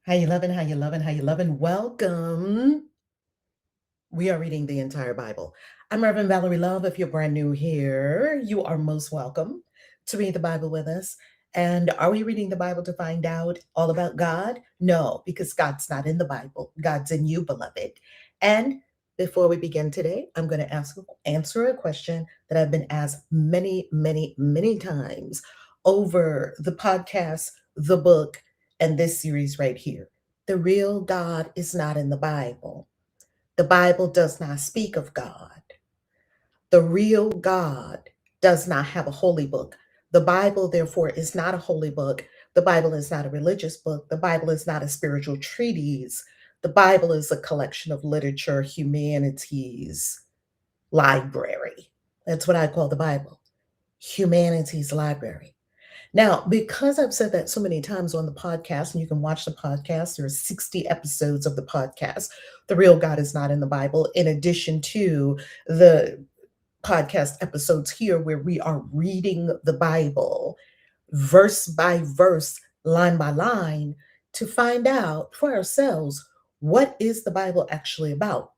How you loving? How you loving? How you loving? Welcome. We are reading the entire Bible. I'm Reverend Valerie Love. If you're brand new here, you are most welcome to read the Bible with us. And are we reading the Bible to find out all about God? No, because God's not in the Bible. God's in you, beloved. And before we begin today, I'm going to answer a question that I've been asked many, many, many times over the podcast, the book, and this series right here. The real God is not in the Bible. The Bible does not speak of God. The real God does not have a holy book. The Bible, therefore, is not a holy book. The Bible is not a religious book. The Bible is not a spiritual treatise. The Bible is a collection of literature, humanities, library. That's what I call the Bible, humanities library. Now, because I've said that so many times on the podcast, and you can watch the podcast, there are 60 episodes of the podcast. The real God is not in the Bible, in addition to the podcast episodes here where we are reading the Bible verse by verse, line by line, to find out for ourselves what is the Bible actually about.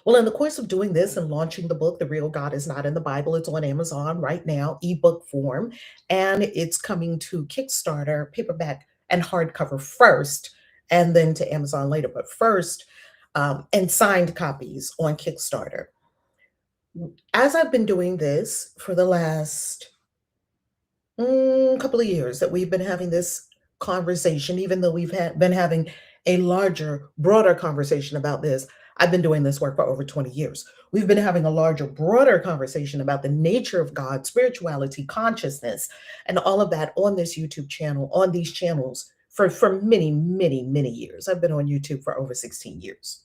Well, in the course of doing this and launching the book, The Real God is Not in the Bible, it's on Amazon right now, ebook form, and it's coming to Kickstarter, paperback and hardcover first, and then to Amazon later, but first, and signed copies on Kickstarter. As I've been doing this for the last couple of years that we've been having this conversation, even though been having a larger, broader conversation about this. I've been doing this work for over 20 years. We've been having a larger, broader conversation about the nature of God, spirituality, consciousness, and all of that on this YouTube channel, on these channels for many, many, many years. I've been on YouTube for over 16 years.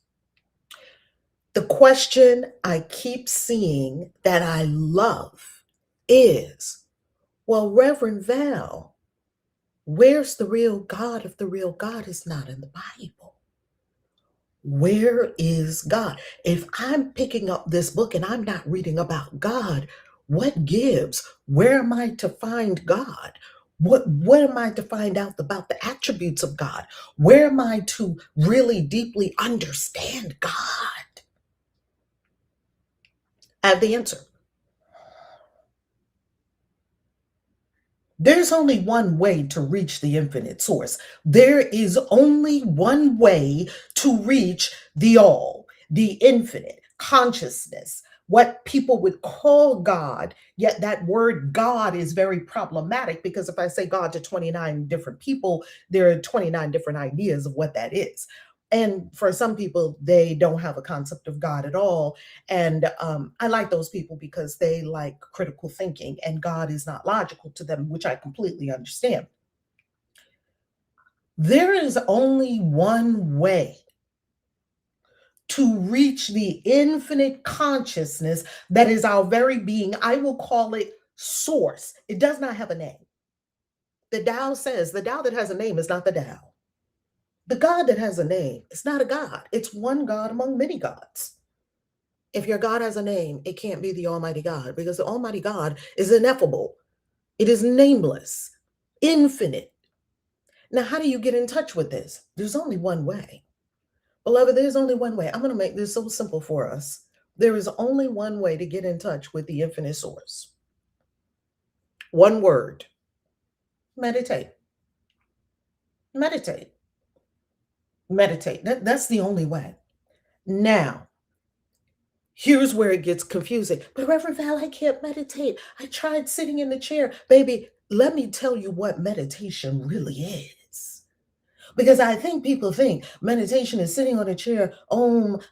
The question I keep seeing that I love is, well, Reverend Val, where's the real God if the real God is not in the Bible? Where is God? If I'm picking up this book and I'm not reading about God, what gives? Where am I to find God? What am I to find out about the attributes of God? Where am I to really deeply understand God? I have the answer. There's only one way to reach the infinite source. There is only one way to reach the all, the infinite consciousness, what people would call God. Yet that word God is very problematic because if I say God to 29 different people, there are 29 different ideas of what that is. And for some people, they don't have a concept of God at all. And I like those people because they like critical thinking, and God is not logical to them, which I completely understand. There is only one way to reach the infinite consciousness that is our very being. I will call it source. It does not have a name. The Tao says the Tao that has a name is not the Tao. The God that has a name is not a God. It's one God among many gods. If your God has a name, it can't be the Almighty God because the Almighty God is ineffable. It is nameless, infinite. Now, how do you get in touch with this? There's only one way. Beloved, there's only one way. I'm going to make this so simple for us. There is only one way to get in touch with the infinite source. One word: meditate. Meditate. Meditate. That's the only way. Now, here's where it gets confusing. But Reverend Val, I can't meditate. I tried sitting in the chair. Baby, let me tell you what meditation really is. Because I think people think meditation is sitting on a chair,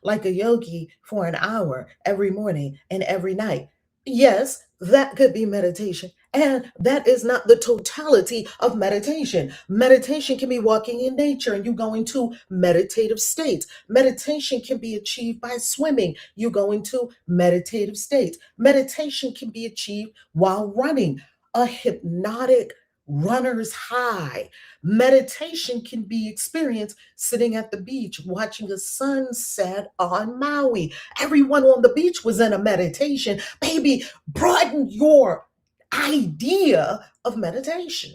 like a yogi for an hour every morning and every night. Yes, that could be meditation. And that is not the totality of meditation. Meditation can be walking in nature and you go into meditative states. Meditation can be achieved by swimming. You go into meditative states. Meditation can be achieved while running, a hypnotic runner's high. Meditation can be experienced sitting at the beach watching the sunset on Maui. Everyone on the beach was in a meditation. Baby, broaden your idea of meditation.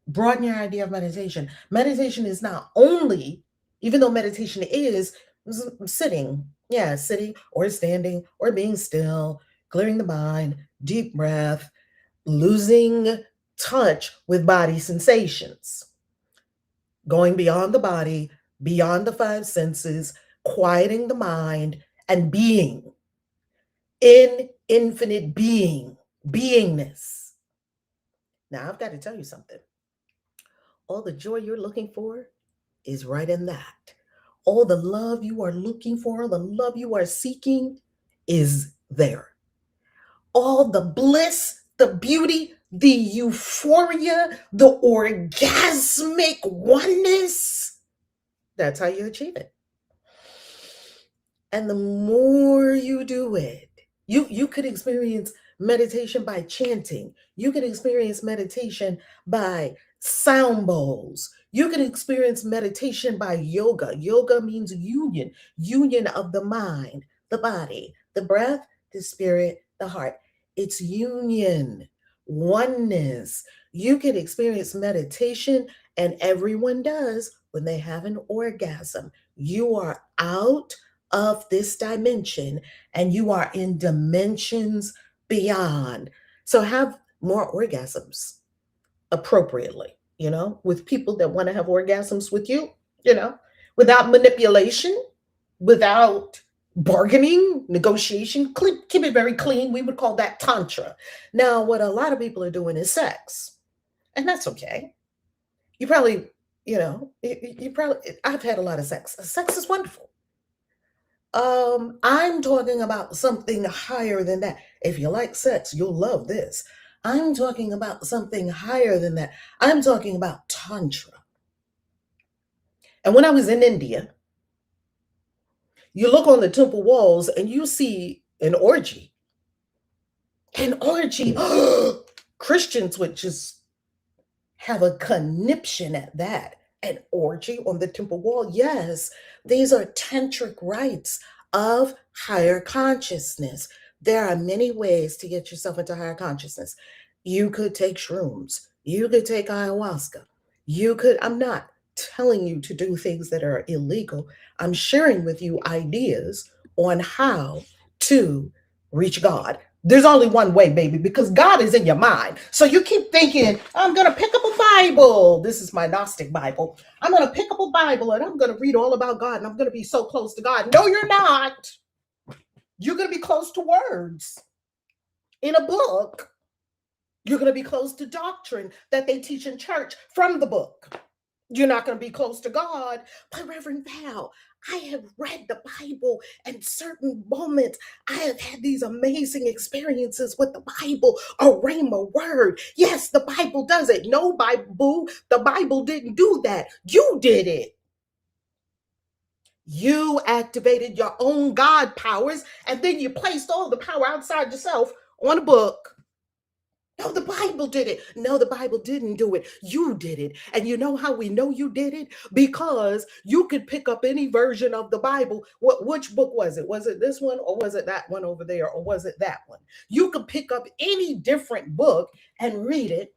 Broaden your idea of meditation. Meditation is not only, even though meditation is sitting, yeah, sitting or standing or being still, clearing the mind, deep breath, losing touch with body sensations, going beyond the body, beyond the five senses, quieting the mind, and being in infinite beingness. Now, I've got to tell you something. All the joy you're looking for is right in that. All the love you are looking for, the love you are seeking is there. All the bliss, the beauty, the euphoria, the orgasmic oneness, that's how you achieve it. And the more you do it, you could experience meditation by chanting. You could experience meditation by sound bowls. You can experience meditation by yoga. Yoga means union of the mind, the body, the breath, the spirit, the heart. It's union, oneness. You can experience meditation, and everyone does when they have an orgasm. You are out of this dimension and you are in dimensions beyond. So have more orgasms appropriately, with people that want to have orgasms with you, without manipulation, without bargaining, negotiation. Keep it very clean. We would call that tantra. Now, what a lot of people are doing is sex, and that's okay. You probably, I've had a lot of sex. Sex is wonderful. I'm talking about something higher than that. If you like sex, you'll love this. I'm talking about something higher than that. I'm talking about Tantra. And when I was in India, you look on the temple walls and you see an orgy. An orgy. Christians would just have a conniption at that. An orgy on the temple wall. Yes, these are tantric rites of higher consciousness. There are many ways to get yourself into higher consciousness. You could take shrooms. You could take ayahuasca. I'm not telling you to do things that are illegal. I'm sharing with you ideas on how to reach God. There's only one way, baby, because God is in your mind. So you keep thinking, I'm going to pick up a Bible. This is my Gnostic Bible. I'm going to pick up a Bible and I'm going to read all about God and I'm going to be so close to God. No, you're not. You're going to be close to words in a book. You're going to be close to doctrine that they teach in church from the book. You're not going to be close to God. But Reverend Val, I have read the Bible and certain moments I have had these amazing experiences with the Bible, a rhema word. Yes, the Bible does it. No, Bible, the Bible didn't do that. You did it. You activated your own God powers and then you placed all the power outside yourself on a book. No, the Bible did it. No, the Bible didn't do it. You did it. And you know how we know you did it? Because you could pick up any version of the Bible. Which book was it? Was it this one or was it that one over there or was it that one? You could pick up any different book and read it.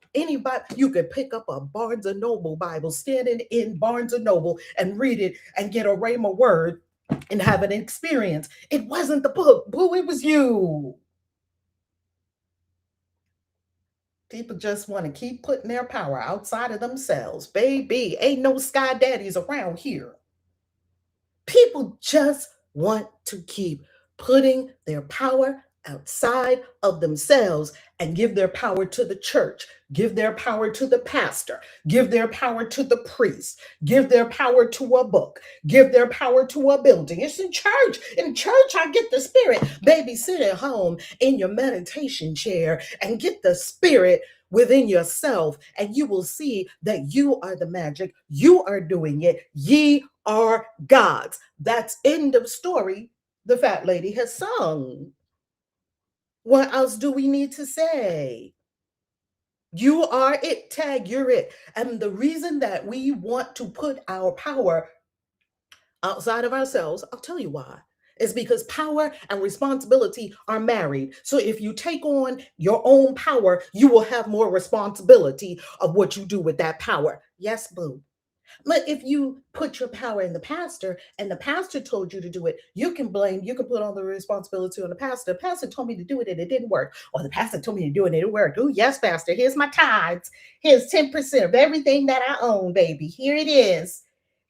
You could pick up a Barnes & Noble Bible, standing in Barnes & Noble and read it and get a rhema word and have an experience. It wasn't the book, boo, it was you. People just want to keep putting their power outside of themselves. Baby, ain't no sky daddies around here. People just want to keep putting their power outside of themselves and give their power to the church, give their power to the pastor, give their power to the priest, give their power to a book, give their power to a building. It's in church. In church, I get the spirit. Baby, sit at home in your meditation chair and get the spirit within yourself, and you will see that you are the magic. You are doing it. Ye are gods. That's end of story. The fat lady has sung. What else do we need to say? You are it, tag, you're it. And the reason that we want to put our power outside of ourselves, I'll tell you why. It's because power and responsibility are married. So if you take on your own power, you will have more responsibility of what you do with that power. Yes, boo. But if you put your power in the pastor and the pastor told you to do it, you can put all the responsibility on the pastor. The pastor told me to do it and it didn't work. Or the pastor told me to do it and it worked. Oh, yes, pastor, here's my tithes. Here's 10% of everything that I own, baby. Here it is.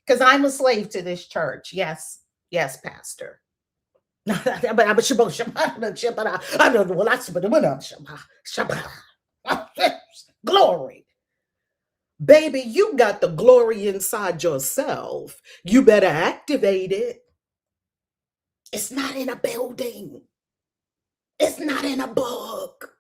Because I'm a slave to this church. Yes, yes, pastor. Glory. Baby, you got the glory inside yourself. You better activate it. It's not in a building. It's not in a book.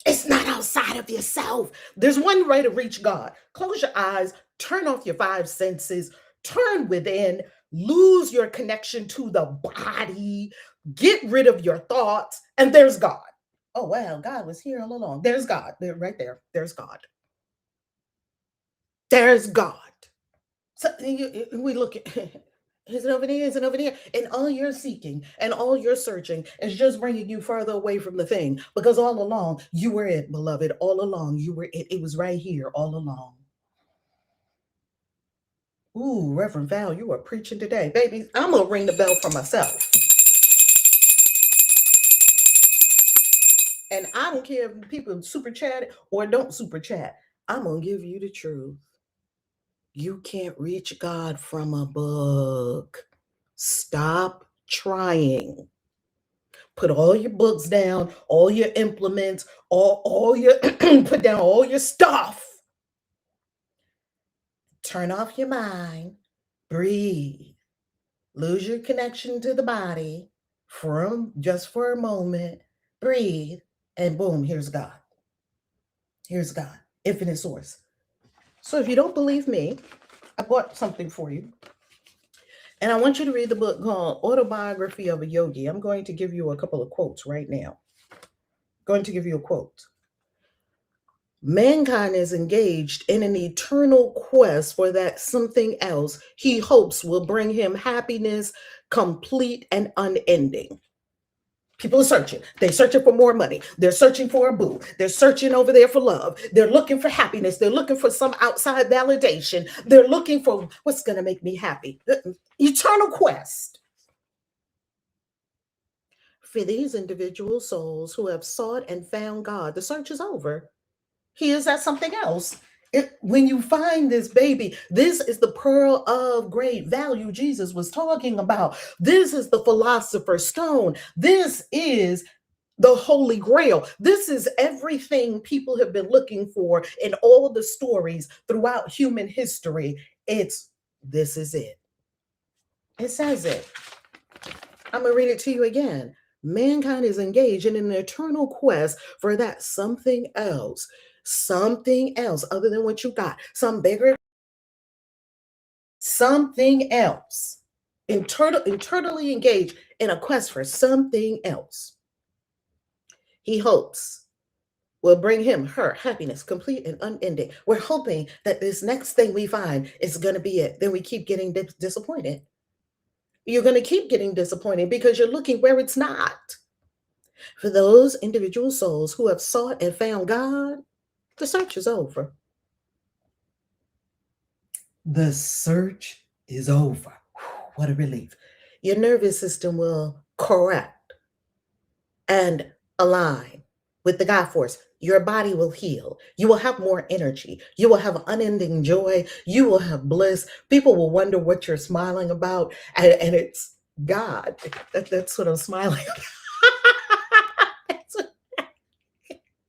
It's not outside of yourself. There's one way to reach God. Close your eyes, turn off your five senses, turn within, lose your connection to the body, get rid of your thoughts, and there's God. Oh, well, God was here all along. There's God. There, right there. There's God. There's God. So we look at is it over there? Is it over there? And all you're seeking and all you're searching is just bringing you further away from the thing. Because all along you were it, beloved. All along you were it. It was right here all along. Ooh, Reverend Val, you are preaching today. Baby, I'm going to ring the bell for myself. And I don't care if people super chat or don't super chat. I'm going to give you the truth. You can't reach God from a book. Stop trying. Put all your books down, all your implements, all your put down all your stuff. Turn off your mind. Breathe. Lose your connection to the body just for a moment. Breathe. And boom, here's God. Here's God. Infinite source. So if you don't believe me, I bought something for you. And I want you to read the book called Autobiography of a Yogi. I'm going to give you a couple of quotes right now. Going to give you a quote. Mankind is engaged in an eternal quest for that something else he hopes will bring him happiness, complete and unending. People are searching. They're searching for more money. They're searching for a boo. They're searching over there for love. They're looking for happiness. They're looking for some outside validation. They're looking for what's going to make me happy. Eternal quest. For these individual souls who have sought and found God, the search is over. He is at something else. When you find this baby, this is the pearl of great value Jesus was talking about. This is the philosopher's stone. This is the Holy Grail. This is everything people have been looking for in all the stories throughout human history. This is it. It says it. I'm going to read it to you again. Mankind is engaged in an eternal quest for that something else other than what you got, some bigger, something else, internally engaged in a quest for something else. He hopes will bring him, her happiness, complete and unending. We're hoping that this next thing we find is going to be it. Then we keep getting disappointed. You're going to keep getting disappointed because you're looking where it's not. For those individual souls who have sought and found God, the search is over. The search is over. What a relief. Your nervous system will correct and align with the God force. Your body will heal. You will have more energy. You will have unending joy. You will have bliss. People will wonder what you're smiling about. And it's God. That's what I'm smiling about.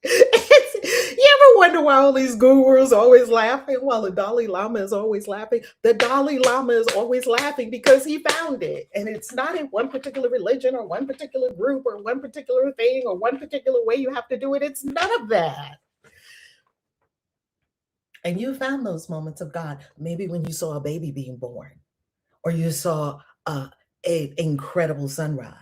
You ever wonder why all these gurus are always laughing while the Dalai Lama is always laughing? The Dalai Lama is always laughing because he found it. And it's not in one particular religion or one particular group or one particular thing or one particular way you have to do it. It's none of that. And you found those moments of God, maybe when you saw a baby being born or you saw an incredible sunrise.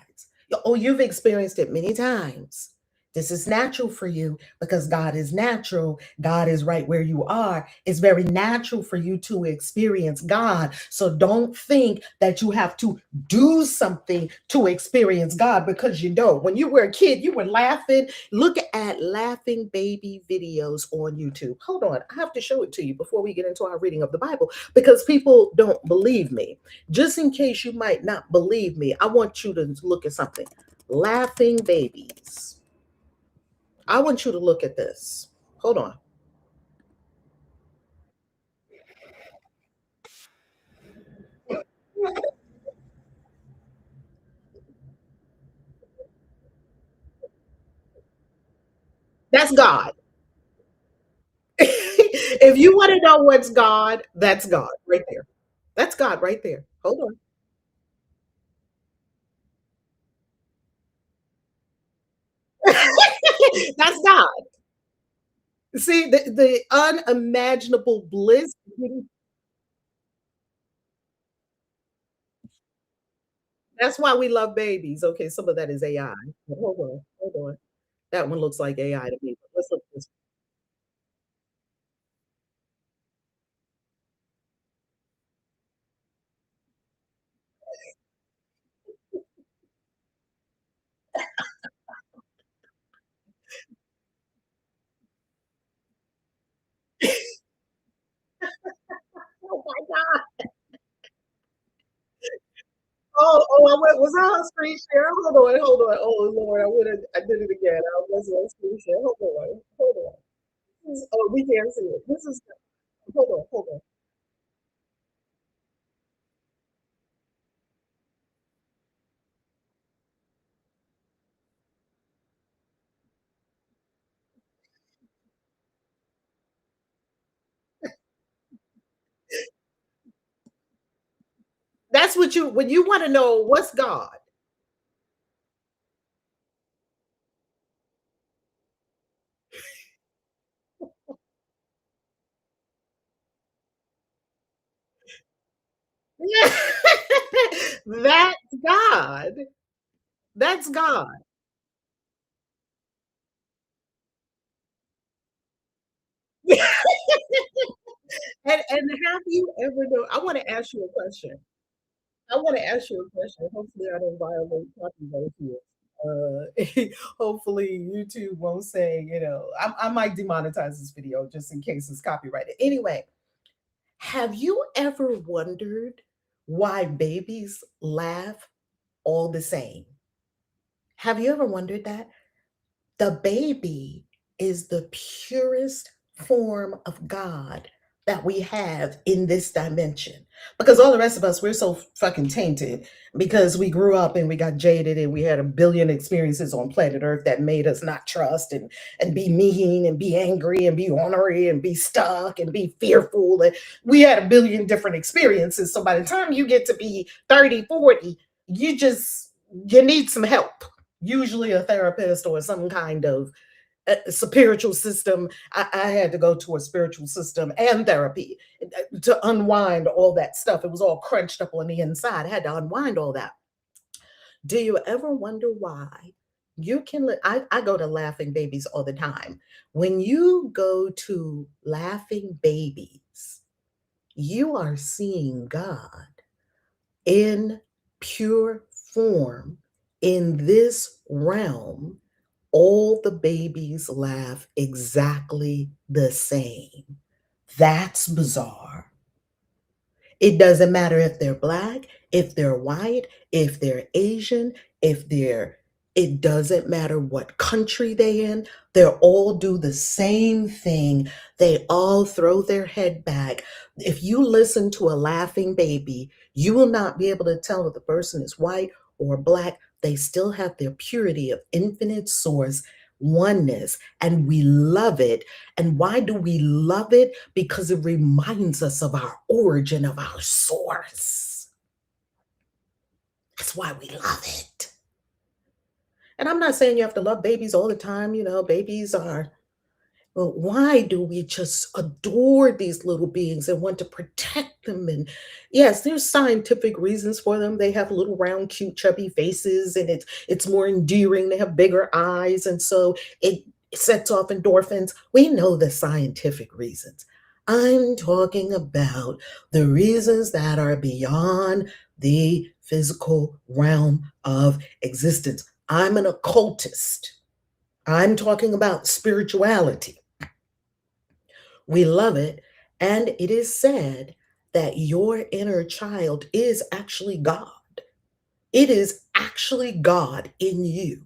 Oh, you've experienced it many times. This is natural for you because God is natural. God is right where you are. It's very natural for you to experience God. So don't think that you have to do something to experience God because you don't. When you were a kid, you were laughing. Look at laughing baby videos on YouTube. Hold on. I have to show it to you before we get into our reading of the Bible because people don't believe me. Just in case you might not believe me, I want you to look at something. Laughing babies. I want you to look at this. Hold on. That's God. If you want to know what's God, that's God right there. That's God right there. Hold on. That's God. See, the unimaginable bliss. That's why we love babies. Okay, some of that is AI. But hold on, hold on. That one looks like AI to me. But let's look at this. Oh my God. I went, was I on screen share? Hold on, hold on. Oh Lord, I did it again. I was on screen share. Hold on. Oh, we can't see it. This is, hold on. That's what you, when you want to know what's God. That's God. That's God. And have you ever know? I want to ask you a question. I want to ask you a question. Hopefully, I don't violate copyright here. Hopefully, YouTube won't say, I might demonetize this video just in case it's copyrighted. Anyway, have you ever wondered why babies laugh all the same? Have you ever wondered that? The baby is the purest form of God that we have in this dimension. Because all the rest of us, we're so fucking tainted because we grew up and we got jaded and we had a billion experiences on planet Earth that made us not trust and be mean and be angry and be ornery and be stuck and be fearful. And we had a billion different experiences. So by the time you get to be 30, 40, you need some help, usually a therapist or some kind of spiritual system. I had to go to a spiritual system and therapy to unwind all that stuff. It was all crunched up on the inside. I had to unwind all that. Do you ever wonder why? I go to laughing babies all the time. When you go to laughing babies, you are seeing God in pure form in this realm. All the babies laugh exactly the same. That's bizarre. It doesn't matter if they're black, if they're white, if they're Asian, if they're, it doesn't matter what country they're in. They all do the same thing. They all throw their head back. If you listen to a laughing baby, you will not be able to tell if the person is white or black. They still have their purity of infinite source oneness, and we love it. And why do we love it? Because it reminds us of our origin, of our source. That's why we love it. And I'm not saying you have to love babies all the time. Babies are, Well, why do we just adore these little beings and want to protect them? And yes, there's scientific reasons for them. They have little round, cute, chubby faces, and it's more endearing. They have bigger eyes, and so it sets off endorphins. We know the scientific reasons. I'm talking about the reasons that are beyond the physical realm of existence. I'm an occultist. I'm talking about spirituality. We love it. And it is said that your inner child is actually God. It is actually God in you.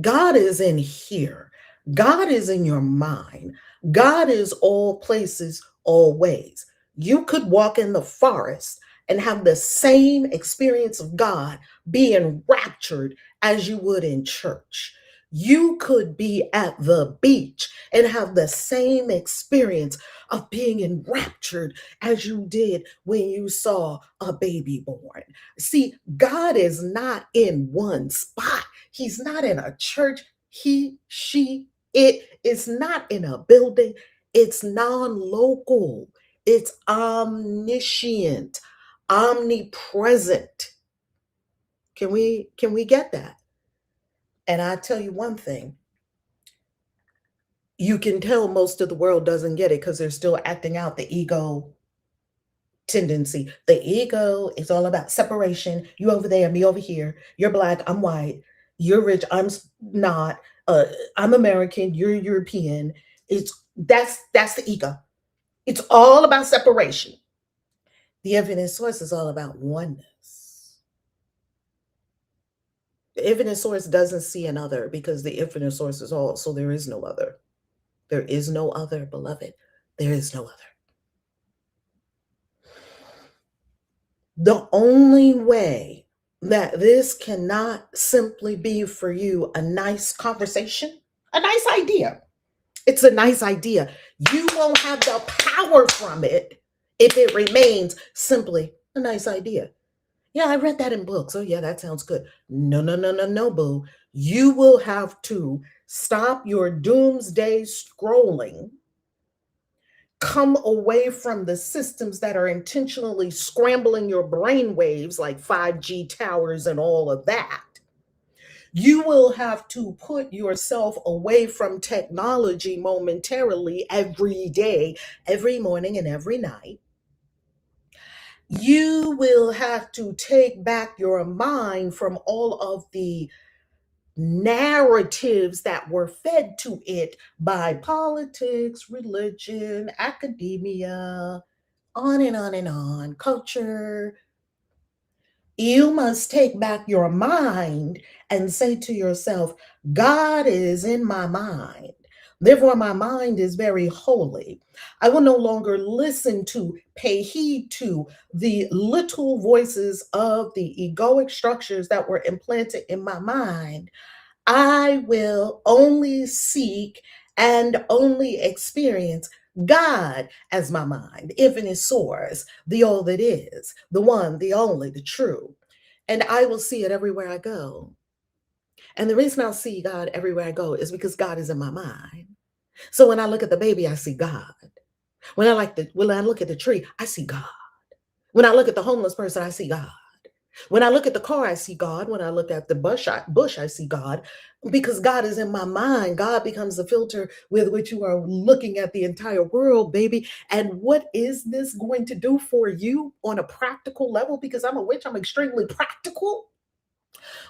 God is in here. God is in your mind. God is all places, all ways. You could walk in the forest and have the same experience of God being raptured as you would in church. You could be at the beach and have the same experience of being enraptured as you did when you saw a baby born. See, God is not in one spot. He's not in a church. He, she, it is not in a building. It's non-local. It's omniscient, omnipresent. Can we get that? And I tell you one thing, you can tell most of the world doesn't get it because they're still acting out the ego tendency. The ego is all about separation. You over there, me over here. You're black, I'm white. You're rich, not. I'm American, you're European. That's the ego. It's all about separation. The infinite source is all about oneness. The infinite source doesn't see another because the infinite source is all, so there is no other. There is no other, beloved. There is no other. The only way that this cannot simply be for you a nice conversation, a nice idea. It's a nice idea. You won't have the power from it if it remains simply a nice idea. Yeah, I read that in books. Oh, yeah, that sounds good. No, no, no, no, no, boo. You will have to stop your doomsday scrolling, come away from the systems that are intentionally scrambling your brain waves like 5G towers and all of that. You will have to put yourself away from technology momentarily every day, every morning, and every night. You will have to take back your mind from all of the narratives that were fed to it by politics, religion, academia, on and on and on, culture. You must take back your mind and say to yourself, God is in my mind. Therefore, my mind is very holy. I will no longer listen to, pay heed to the little voices of the egoic structures that were implanted in my mind. I will only seek and only experience God as my mind, infinite source, the all that is, the one, the only, the true. And I will see it everywhere I go. And the reason I'll see God everywhere I go is because God is in my mind. So when I look at the baby, I see God. When I look at the tree, I see God. When I look at the homeless person, I see God. When I look at the car, I see God. When I look at the bush, I see God. Because God is in my mind. God becomes the filter with which you are looking at the entire world, baby. And what is this going to do for you on a practical level? Because I'm a witch, I'm extremely practical.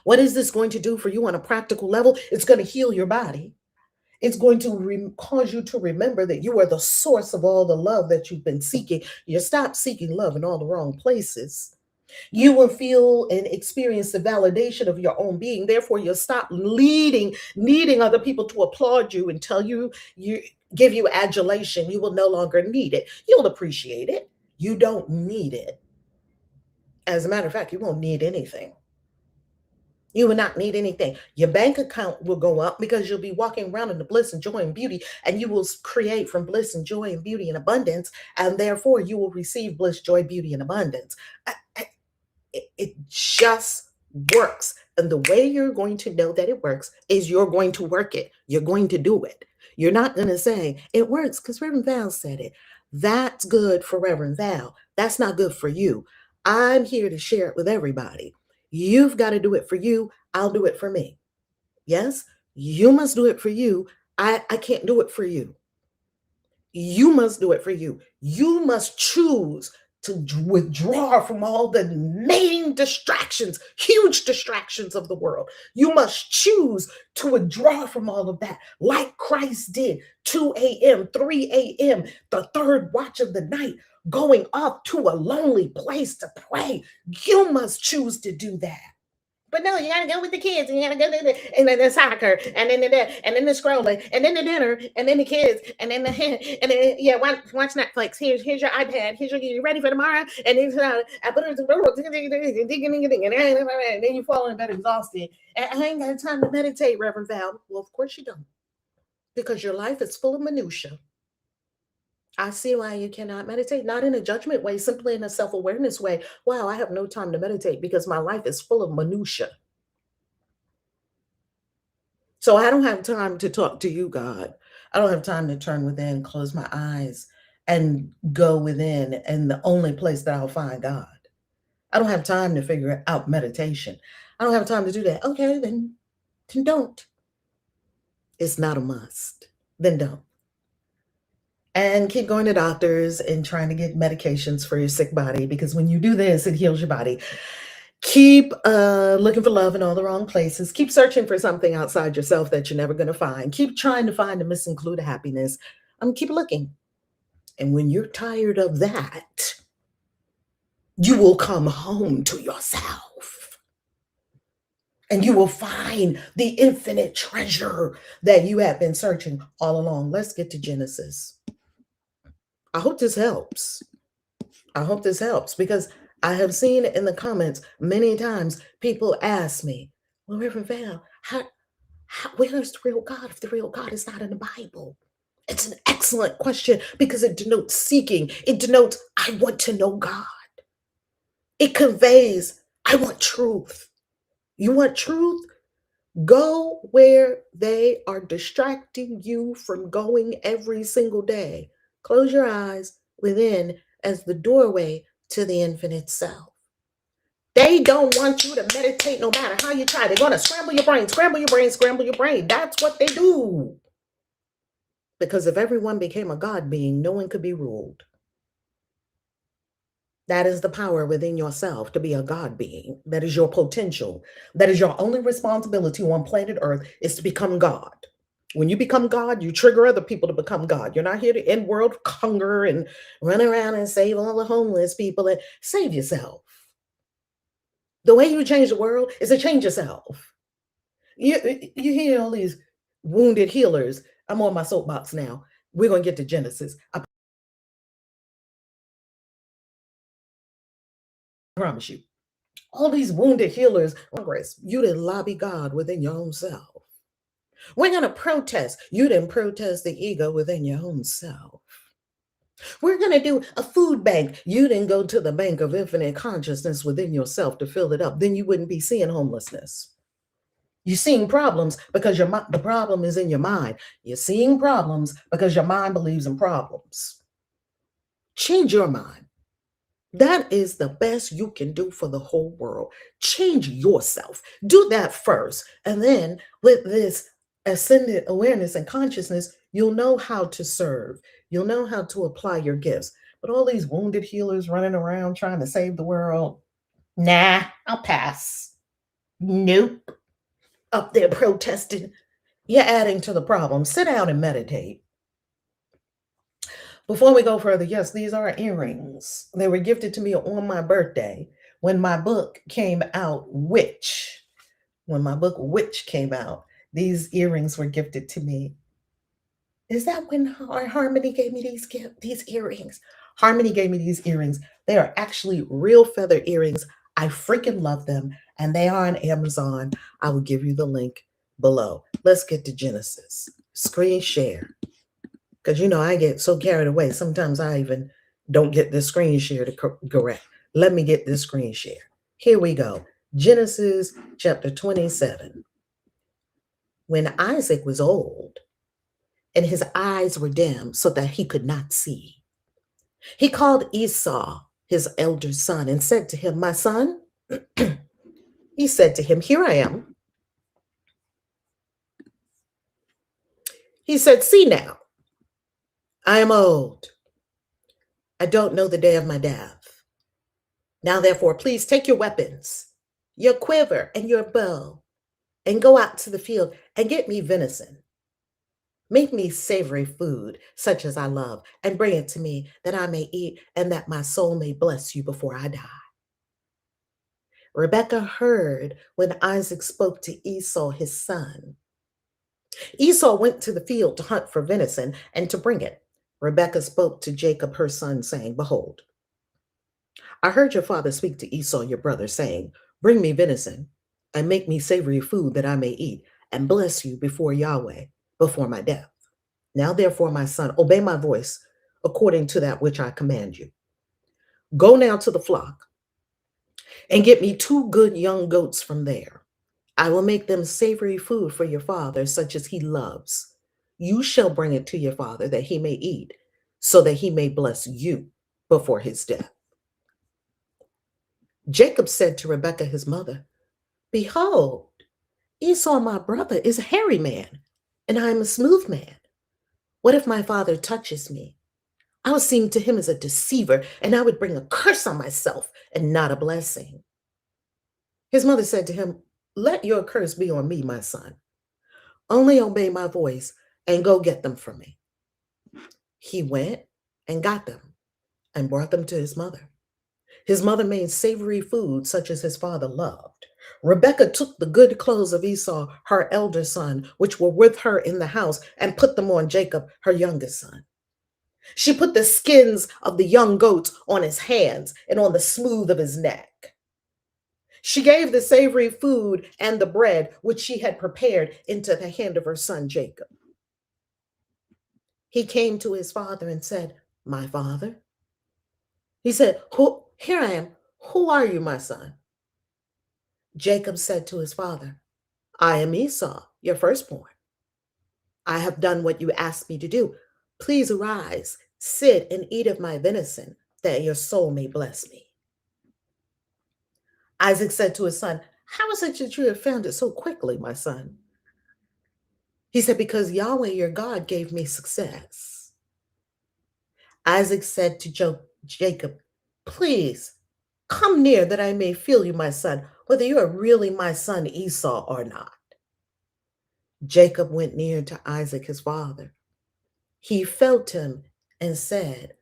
What is this going to do for you on a practical level? It's going to heal your body. It's going to cause you to remember that you are the source of all the love that you've been seeking. You stop seeking love in all the wrong places. You will feel and experience the validation of your own being. Therefore, you'll stop needing other people to applaud you and tell you, give you adulation. You will no longer need it. You'll appreciate it. You don't need it. As a matter of fact, you won't need anything. You will not need anything. Your bank account will go up because you'll be walking around in the bliss and joy and beauty, and you will create from bliss and joy and beauty and abundance, and therefore you will receive bliss, joy, beauty, and abundance. It just works. And the way you're going to know that it works is you're going to work it. You're going to do it. You're not going to say, it works because Reverend Val said it. That's good for Reverend Val. That's not good for you. I'm here to share it with everybody. You've got to do it for you. I'll do it for me. Yes, you must do it for you. I can't do it for you. You must do it for you. You must choose to withdraw from all the main distractions, huge distractions of the world. You must choose to withdraw from all of that, like Christ did. 2 a.m., 3 a.m., the third watch of the night, going off to a lonely place to pray. You must choose to do that. But no, you gotta go with the kids, and you gotta go to and then the soccer, and then the scrolling, and then the dinner, and then the kids, and then yeah, watch Netflix. Here's your iPad. You ready for tomorrow? And then and then you fall in bed exhausted. And I ain't got time to meditate, Reverend Val. Well, of course you don't, because your life is full of minutia. I see why you cannot meditate, not in a judgment way, simply in a self-awareness way. Wow, I have no time to meditate because my life is full of minutia. So I don't have time to talk to you, God. I don't have time to turn within, close my eyes, and go within, and the only place that I'll find God. I don't have time to figure out meditation. I don't have time to do that. Okay, then don't. It's not a must. Then don't. And keep going to doctors and trying to get medications for your sick body, because when you do this, it heals your body. Keep looking for love in all the wrong places. Keep searching for something outside yourself that you're never going to find. Keep trying to find the missing clue to happiness. Keep looking. And when you're tired of that, you will come home to yourself. And you will find the infinite treasure that you have been searching all along. Let's get to Genesis. I hope this helps. I hope this helps, because I have seen in the comments many times people ask me, well, Reverend Val, where's the real God if the real God is not in the Bible? It's an excellent question, because it denotes seeking. It denotes, I want to know God. It conveys, I want truth. You want truth? Go where they are distracting you from going every single day. Close your eyes within as the doorway to the infinite self. They don't want you to meditate no matter how you try. They're going to scramble your brain, scramble your brain, scramble your brain. That's what they do. Because if everyone became a God being, no one could be ruled. That is the power within yourself, to be a God being. That is your potential. That is your only responsibility on planet Earth, is to become God. When you become God, you trigger other people to become God. You're not here to end world hunger and run around and save all the homeless people. And save yourself. The way you change the world is to change yourself. You hear all these wounded healers. I'm on my soapbox now. We're going to get to Genesis. I promise you. All these wounded healers, you didn't lobby God within your own self. We're going to protest. You didn't protest the ego within your own self. We're going to do a food bank. You didn't go to the bank of infinite consciousness within yourself to fill it up. Then you wouldn't be seeing homelessness. You're seeing problems because the problem is in your mind. You're seeing problems because your mind believes in problems. Change your mind. That is the best you can do for the whole world. Change yourself. Do that first. And then with this ascended awareness and consciousness, you'll know how to serve. You'll know how to apply your gifts. But all these wounded healers running around trying to save the world, nah, I'll pass. Nope. Up there protesting. You're adding to the problem. Sit down and meditate. Before we go further, yes, these are earrings. They were gifted to me on my birthday when my book came out, Witch. When my book, Witch, came out, these earrings were gifted to me. Is that when Harmony gave me these earrings? Harmony gave me these earrings. They are actually real feather earrings. I freaking love them, and they are on Amazon. I will give you the link below. Let's get to Genesis. Screen share. Because, I get so carried away. Sometimes I even don't get the screen share to correct. Let me get this screen share. Here we go. Genesis chapter 27. When Isaac was old, and his eyes were dim so that he could not see. He called Esau, his elder son, and said to him, "My son," he said to him, "Here I am." He said, "See now, I am old. I don't know the day of my death. Now, therefore, please take your weapons, your quiver and your bow, and go out to the field and get me venison. Make me savory food, such as I love, and bring it to me that I may eat and that my soul may bless you before I die." Rebekah heard when Isaac spoke to Esau, his son. Esau went to the field to hunt for venison and to bring it. Rebekah spoke to Jacob, her son, saying, "Behold, I heard your father speak to Esau, your brother, saying, 'Bring me venison and make me savory food that I may eat and bless you before Yahweh, before my death. Now, therefore, my son, obey my voice according to that which I command you. Go now to the flock and get me 2 good young goats from there. I will make them savory food for your father, such as he loves. You shall bring it to your father that he may eat, so that he may bless you before his death.'" Jacob said to Rebekah, his mother, "Behold, Esau, my brother, is a hairy man, and I am a smooth man. What if my father touches me? I would seem to him as a deceiver, and I would bring a curse on myself and not a blessing." His mother said to him, "Let your curse be on me, my son. Only obey my voice and go get them for me." He went and got them and brought them to his mother. His mother made savory food such as his father loved. Rebekah took the good clothes of Esau, her elder son, which were with her in the house, and put them on Jacob, her youngest son. She put the skins of the young goats on his hands and on the smooth of his neck. She gave the savory food and the bread which she had prepared into the hand of her son Jacob. He came to his father and said, "My father?" He said, "Here I am. Who are you, my son?" Jacob said to his father, "I am Esau, your firstborn. I have done what you asked me to do. Please arise, sit and eat of my venison, that your soul may bless me." Isaac said to his son, "How is it that you have found it so quickly, my son?" He said, "Because Yahweh your God gave me success." Isaac said to Jacob, "Please come near that I may feel you, my son, whether you are really my son Esau or not." Jacob went near to Isaac, his father. He felt him and said,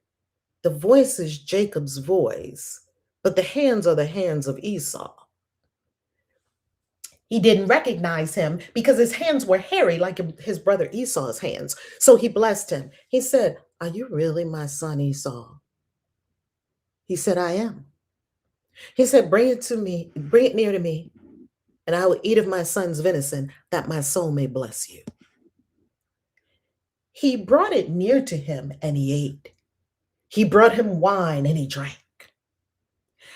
"The voice is Jacob's voice, but the hands are the hands of Esau." He didn't recognize him because his hands were hairy like his brother Esau's hands. So he blessed him. He said, "Are you really my son Esau?" He said, "I am." He said, "Bring it to me, bring it near to me, and I will eat of my son's venison, that my soul may bless you." He brought it near to him and he ate. He brought him wine and he drank.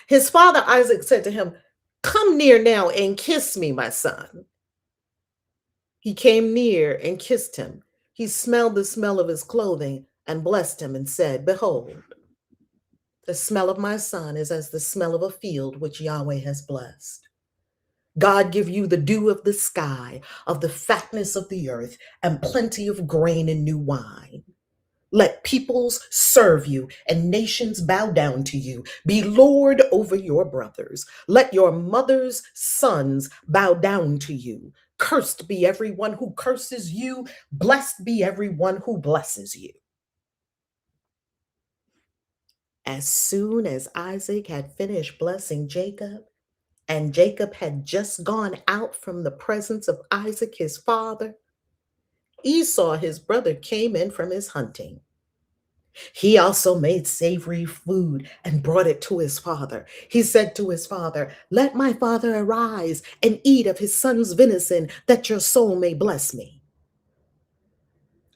His father Isaac said to him, "Come near now and kiss me, my son." He came near and kissed him. He smelled the smell of his clothing and blessed him and said, "Behold, the smell of my son is as the smell of a field which Yahweh has blessed. God give you the dew of the sky, of the fatness of the earth, and plenty of grain and new wine. Let peoples serve you and nations bow down to you. Be Lord over your brothers. Let your mother's sons bow down to you. Cursed be everyone who curses you. Blessed be everyone who blesses you." As soon as Isaac had finished blessing Jacob, and Jacob had just gone out from the presence of Isaac his father, Esau his brother came in from his hunting. He also made savory food and brought it to his father. He said to his father, "Let my father arise and eat of his son's venison, that your soul may bless me."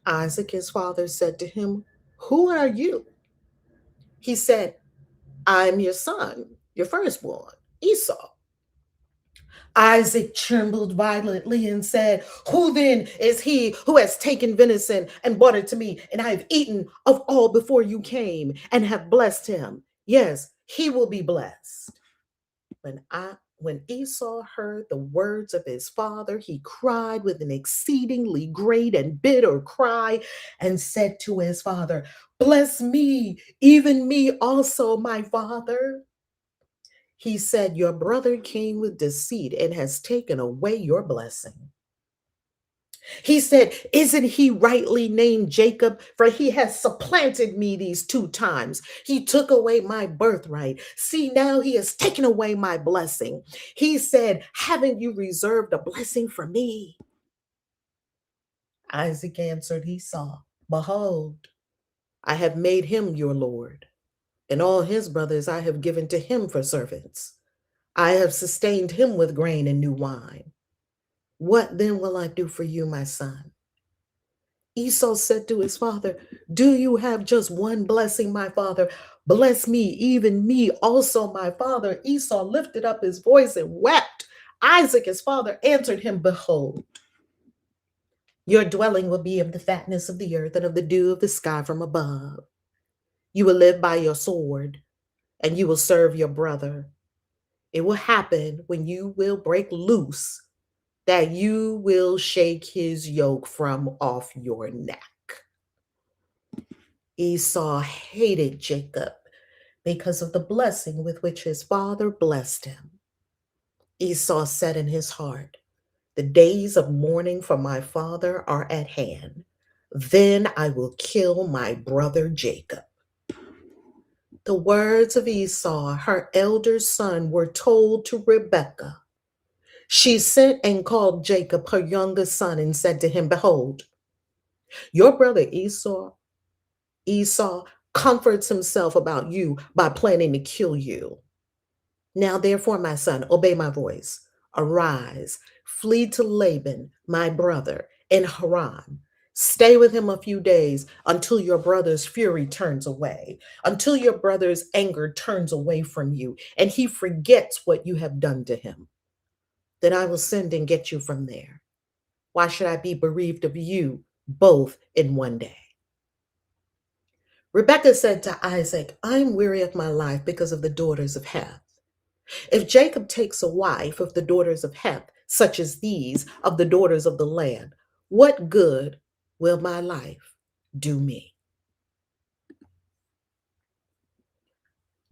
Isaac his father said to him, "Who are you?" He said, "I'm your son, your firstborn, Esau." Isaac trembled violently and said, "Who then is he who has taken venison and brought it to me? And I have eaten of all before you came and have blessed him. Yes, he will be blessed." When Esau heard the words of his father, he cried with an exceedingly great and bitter cry and said to his father, "Bless me, even me also, my father." He said, "Your brother came with deceit and has taken away your blessing." He said, "Isn't he rightly named Jacob? For he has supplanted me these 2 times. He took away my birthright. See, now he has taken away my blessing." He said, "Haven't you reserved a blessing for me?" Isaac answered Esau, "Behold, I have made him your Lord, and all his brothers I have given to him for servants. I have sustained him with grain and new wine. What then will I do for you, my son?" Esau said to his father, "Do you have just one blessing, my father? Bless me, even me also, my father." Esau lifted up his voice and wept. Isaac, his father, answered him, "Behold, your dwelling will be of the fatness of the earth and of the dew of the sky from above. You will live by your sword, and you will serve your brother. It will happen when you will break loose that you will shake his yoke from off your neck." Esau hated Jacob because of the blessing with which his father blessed him. Esau said in his heart, "The days of mourning for my father are at hand. Then I will kill my brother Jacob." The words of Esau, her elder son, were told to Rebekah. She sent and called Jacob, her youngest son, and said to him, "Behold, your brother Esau comforts himself about you by planning to kill you. Now, therefore, my son, obey my voice. Arise, flee to Laban, my brother, in Haran. Stay with him a few days until your brother's fury turns away, until your brother's anger turns away from you, and he forgets what you have done to him. Then I will send and get you from there. Why should I be bereaved of you both in one day?" Rebekah said to Isaac, "I'm weary of my life because of the daughters of Heth. If Jacob takes a wife of the daughters of Heth, such as these of the daughters of the land, what good will my life do me?"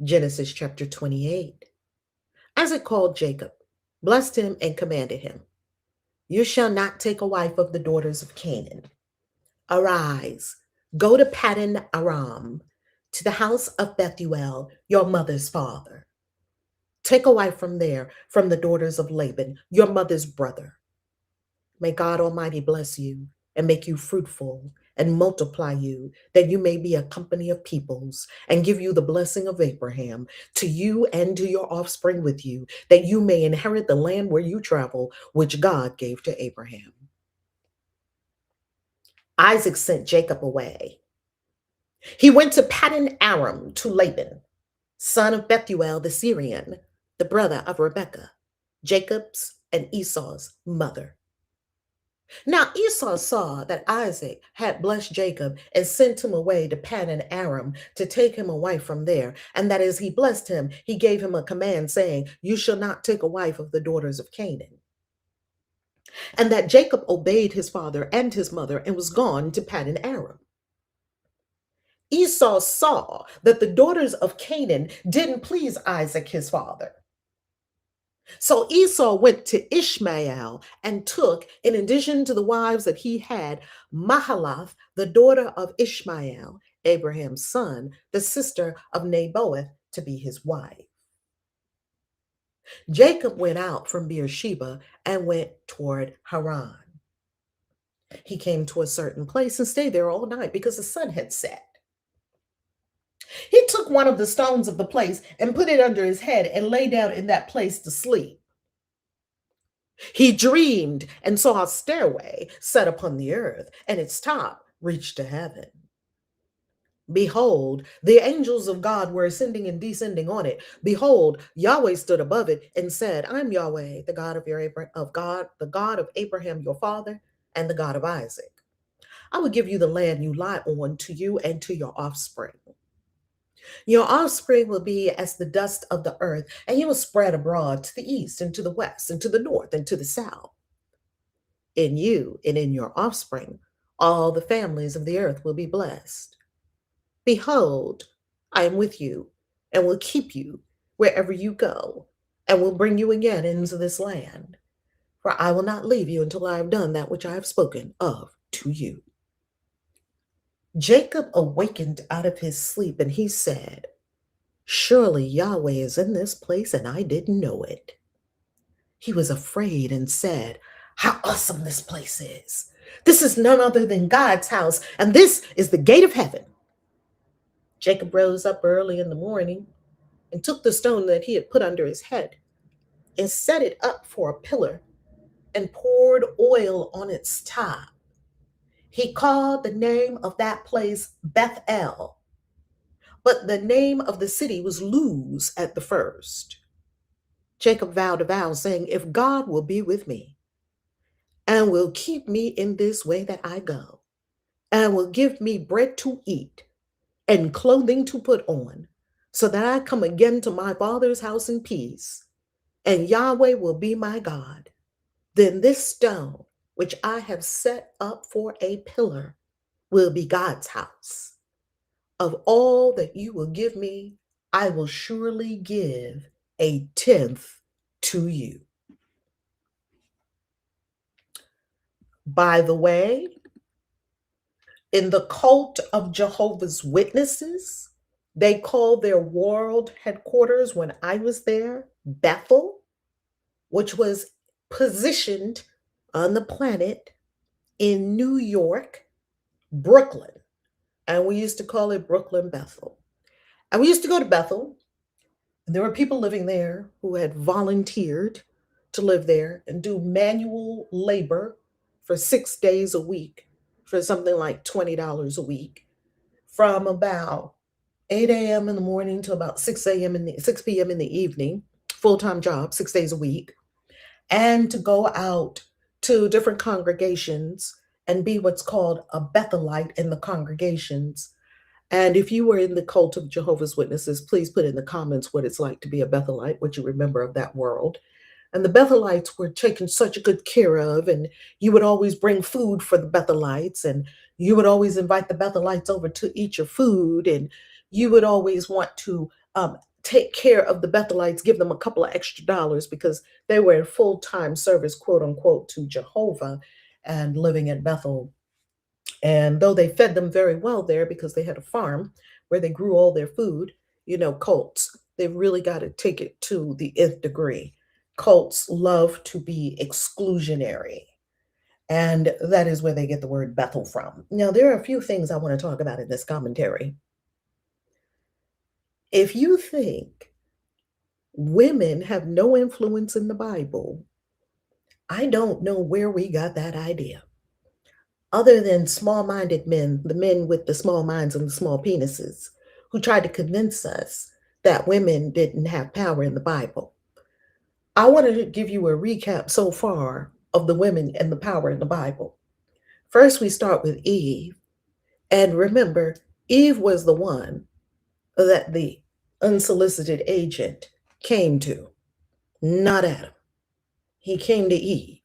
Genesis chapter 28. Isaac called Jacob, blessed him, and commanded him, "You shall not take a wife of the daughters of Canaan. Arise, go to Paddan Aram, to the house of Bethuel, your mother's father. Take a wife from there, from the daughters of Laban, your mother's brother. May God Almighty bless you and make you fruitful and multiply you, that you may be a company of peoples, and give you the blessing of Abraham, to you and to your offspring with you, that you may inherit the land where you travel, which God gave to Abraham." Isaac sent Jacob away. He went to Paddan Aram to Laban, son of Bethuel the Syrian, the brother of Rebekah, Jacob's and Esau's mother. Now Esau saw that Isaac had blessed Jacob and sent him away to Paddan Aram to take him a wife from there, and that as he blessed him, he gave him a command saying, "You shall not take a wife of the daughters of Canaan." And that Jacob obeyed his father and his mother and was gone to Paddan Aram. Esau saw that the daughters of Canaan didn't please Isaac his father. So Esau went to Ishmael and took, in addition to the wives that he had, Mahalath, the daughter of Ishmael, Abraham's son, the sister of Naboth, to be his wife. Jacob went out from Beersheba and went toward Haran. He came to a certain place and stayed there all night because the sun had set. He took one of the stones of the place and put it under his head and lay down in that place to sleep. He dreamed and saw a stairway set upon the earth, and its top reached to heaven. Behold, the angels of God were ascending and descending on it. Behold, Yahweh stood above it and said, I'm Yahweh, the God of the God of Abraham your father, and the God of Isaac. I will give you the land you lie on to you and to your offspring. Your offspring will be as the dust of the earth, and you will spread abroad to the east and to the west and to the north and to the south. In you and in your offspring, all the families of the earth will be blessed. Behold, I am with you and will keep you wherever you go and will bring you again into this land. For I will not leave you until I have done that which I have spoken of to you. Jacob awakened out of his sleep and he said, surely Yahweh is in this place and I didn't know it. He was afraid and said, how awesome this place is. This is none other than God's house, and this is the gate of heaven. Jacob rose up early in the morning and took the stone that he had put under his head and set it up for a pillar and poured oil on its top. He called the name of that place Bethel, but the name of the city was Luz at the first. Jacob vowed a vow, saying, if God will be with me and will keep me in this way that I go, and will give me bread to eat and clothing to put on, so that I come again to my father's house in peace, and Yahweh will be my God, then this stone, which I have set up for a pillar, will be God's house. Of all that you will give me, I will surely give a tenth to you. By the way, in the cult of Jehovah's Witnesses, they call their world headquarters, when I was there, Bethel, which was positioned on the planet in New York, Brooklyn. And we used to call it Brooklyn Bethel. And we used to go to Bethel, and there were people living there who had volunteered to live there and do manual labor for 6 days a week for something like $20 a week, from about 8 a.m. in the morning to about 6 p.m. in the evening, full-time job, 6 days a week, and to go out to different congregations and be what's called a Bethelite in the congregations. And if you were in the cult of Jehovah's Witnesses, please put in the comments what it's like to be a Bethelite, what you remember of that world. And the Bethelites were taken such good care of, and you would always bring food for the Bethelites, and you would always invite the Bethelites over to eat your food, and you would always want to take care of the Bethelites, give them a couple of extra dollars because they were in full-time service, quote unquote, to Jehovah and living at Bethel. And though they fed them very well there because they had a farm where they grew all their food, cults, they've really got to take it to the nth degree. Cults love to be exclusionary. And that is where they get the word Bethel from. Now, there are a few things I want to talk about in this commentary. If you think women have no influence in the Bible, I don't know where we got that idea. Other than small-minded men, the men with the small minds and the small penises, who tried to convince us that women didn't have power in the Bible. I want to give you a recap so far of the women and the power in the Bible. First, we start with Eve. And remember, Eve was the one that the unsolicited agent came to, not Adam. He came to Eve.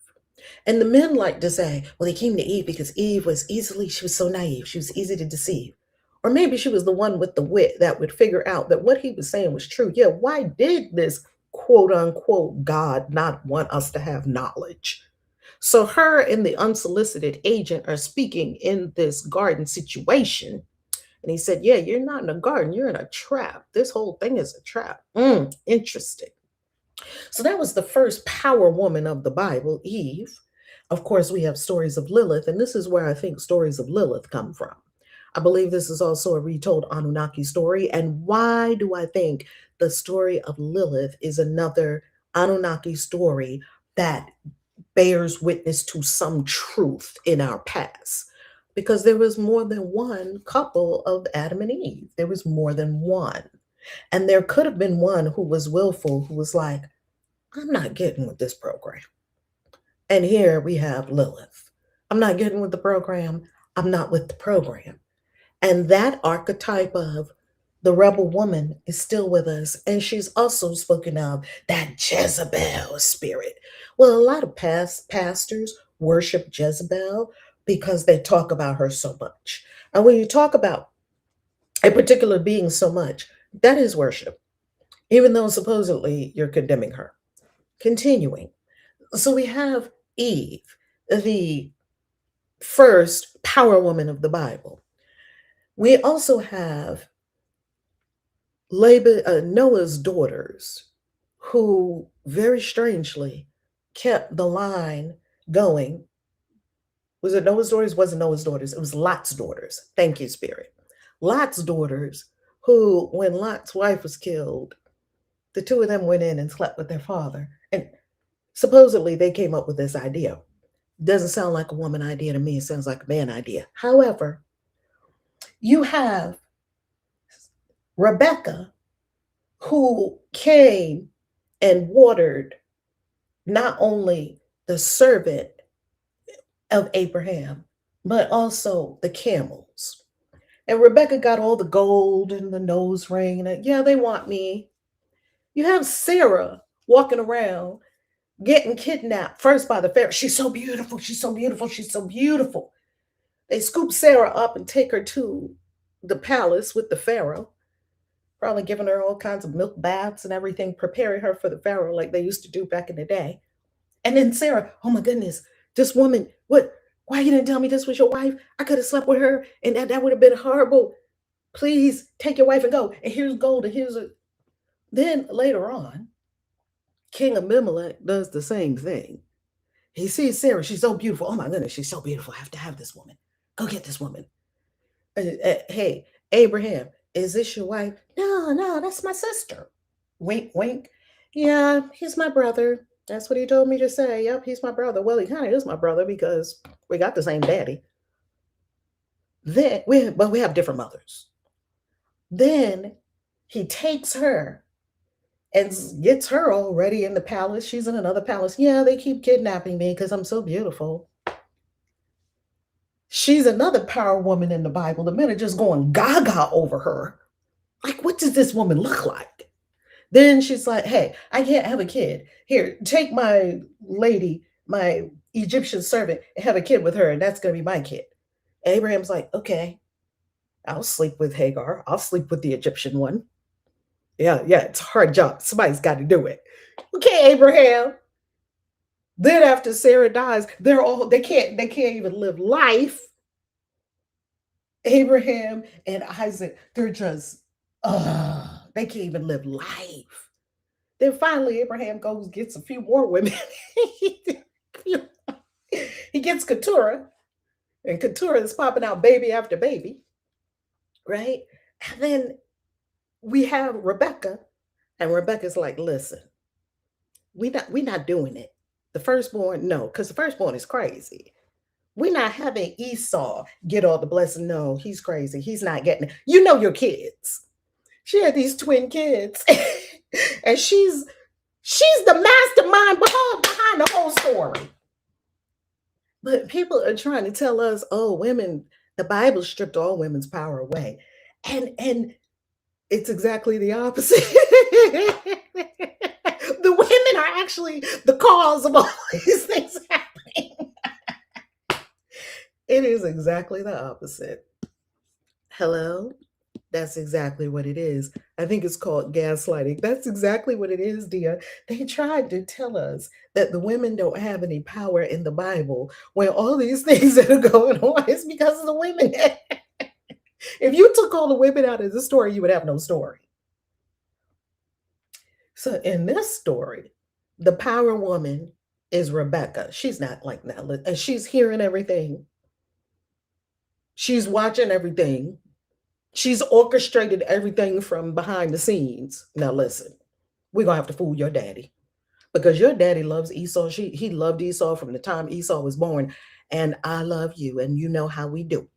And the men like to say, well, he came to Eve because Eve she was so naive. She was easy to deceive. Or maybe she was the one with the wit that would figure out that what he was saying was true. Yeah, why did this quote unquote God not want us to have knowledge? So her and the unsolicited agent are speaking in this garden situation. And he said, yeah, you're not in a garden, you're in a trap. This whole thing is a trap. Interesting. So that was the first power woman of the Bible, Eve. Of course, we have stories of Lilith, and this is where I think stories of Lilith come from. I believe this is also a retold Anunnaki story. And why do I think the story of Lilith is another Anunnaki story that bears witness to some truth in our past? because there was more than one couple of Adam and Eve. There was more than one. And there could have been one who was willful, who was like, I'm not getting with this program. And here we have Lilith. I'm not getting with the program. I'm not with the program. And that archetype of the rebel woman is still with us. And she's also spoken of that Jezebel spirit. Well, a lot of pastors worship Jezebel because they talk about her so much. And when you talk about a particular being so much, that is worship, even though supposedly you're condemning her. Continuing. So we have Eve, the first power woman of the Bible. We also have Noah's daughters, who very strangely kept the line going. Was it Noah's daughters? It wasn't Noah's daughters. It was Lot's daughters. Thank you, Spirit. Lot's daughters, who, when Lot's wife was killed, the two of them went in and slept with their father. And supposedly they came up with this idea. Doesn't sound like a woman idea to me. It sounds like a man idea. However, you have Rebecca, who came and watered not only the servant of Abraham, but also the camels. And Rebecca got all the gold and the nose ring. And yeah, they want me. You have Sarah walking around getting kidnapped first by the Pharaoh. She's so beautiful. She's so beautiful. She's so beautiful. They scoop Sarah up and take her to the palace with the Pharaoh, probably giving her all kinds of milk baths and everything, preparing her for the Pharaoh like they used to do back in the day. And then Sarah, oh my goodness, this woman, what? Why you didn't tell me this was your wife? I could have slept with her and that would have been horrible. Please take your wife and go. And here's gold and here's a... Then later on, King Abimelech does the same thing. He sees Sarah. She's so beautiful. Oh my goodness, she's so beautiful. I have to have this woman. Go get this woman. Hey, Abraham, is this your wife? No, that's my sister. Wink, wink. Yeah, he's my brother. That's what he told me to say. Yep, he's my brother. Well, he kind of is my brother because we got the same daddy. But we have different mothers. Then he takes her and gets her already in the palace. She's in another palace. Yeah, they keep kidnapping me because I'm so beautiful. She's another power woman in the Bible. The men are just going gaga over her. Like, what does this woman look like? Then she's like, hey, I can't have a kid. Here, take my lady, my Egyptian servant, and have a kid with her, and that's going to be my kid. Abraham's like, okay, I'll sleep with Hagar. I'll sleep with the Egyptian one. Yeah, it's a hard job. Somebody's got to do it. Okay, Abraham. Then after Sarah dies, they can't even live life. Abraham and Isaac, they're just, they can't even live life. Then finally, Abraham goes, gets a few more women. He gets Keturah, and Keturah is popping out baby after baby, right? And then we have Rebecca, and Rebecca's like, listen, we not doing it. The firstborn, no, because the firstborn is crazy. We're not having Esau get all the blessing. No, he's crazy. He's not getting it. You know your kids. She had these twin kids, and she's the mastermind behind the whole story. But people are trying to tell us, oh, women, the Bible stripped all women's power away. And it's exactly the opposite. The women are actually the cause of all these things happening. It is exactly the opposite. Hello? That's exactly what it is. I think it's called gaslighting. That's exactly what it is, dear. They tried to tell us that the women don't have any power in the Bible when all these things that are going on is because of the women. If you took all the women out of the story, you would have no story. So in this story, the power woman is Rebecca. She's not like that. And she's hearing everything. She's watching everything. She's orchestrated everything from behind the scenes. Now listen, we're going to have to fool your daddy because your daddy loves Esau. He loved Esau from the time Esau was born. and I love you, and you know how we do.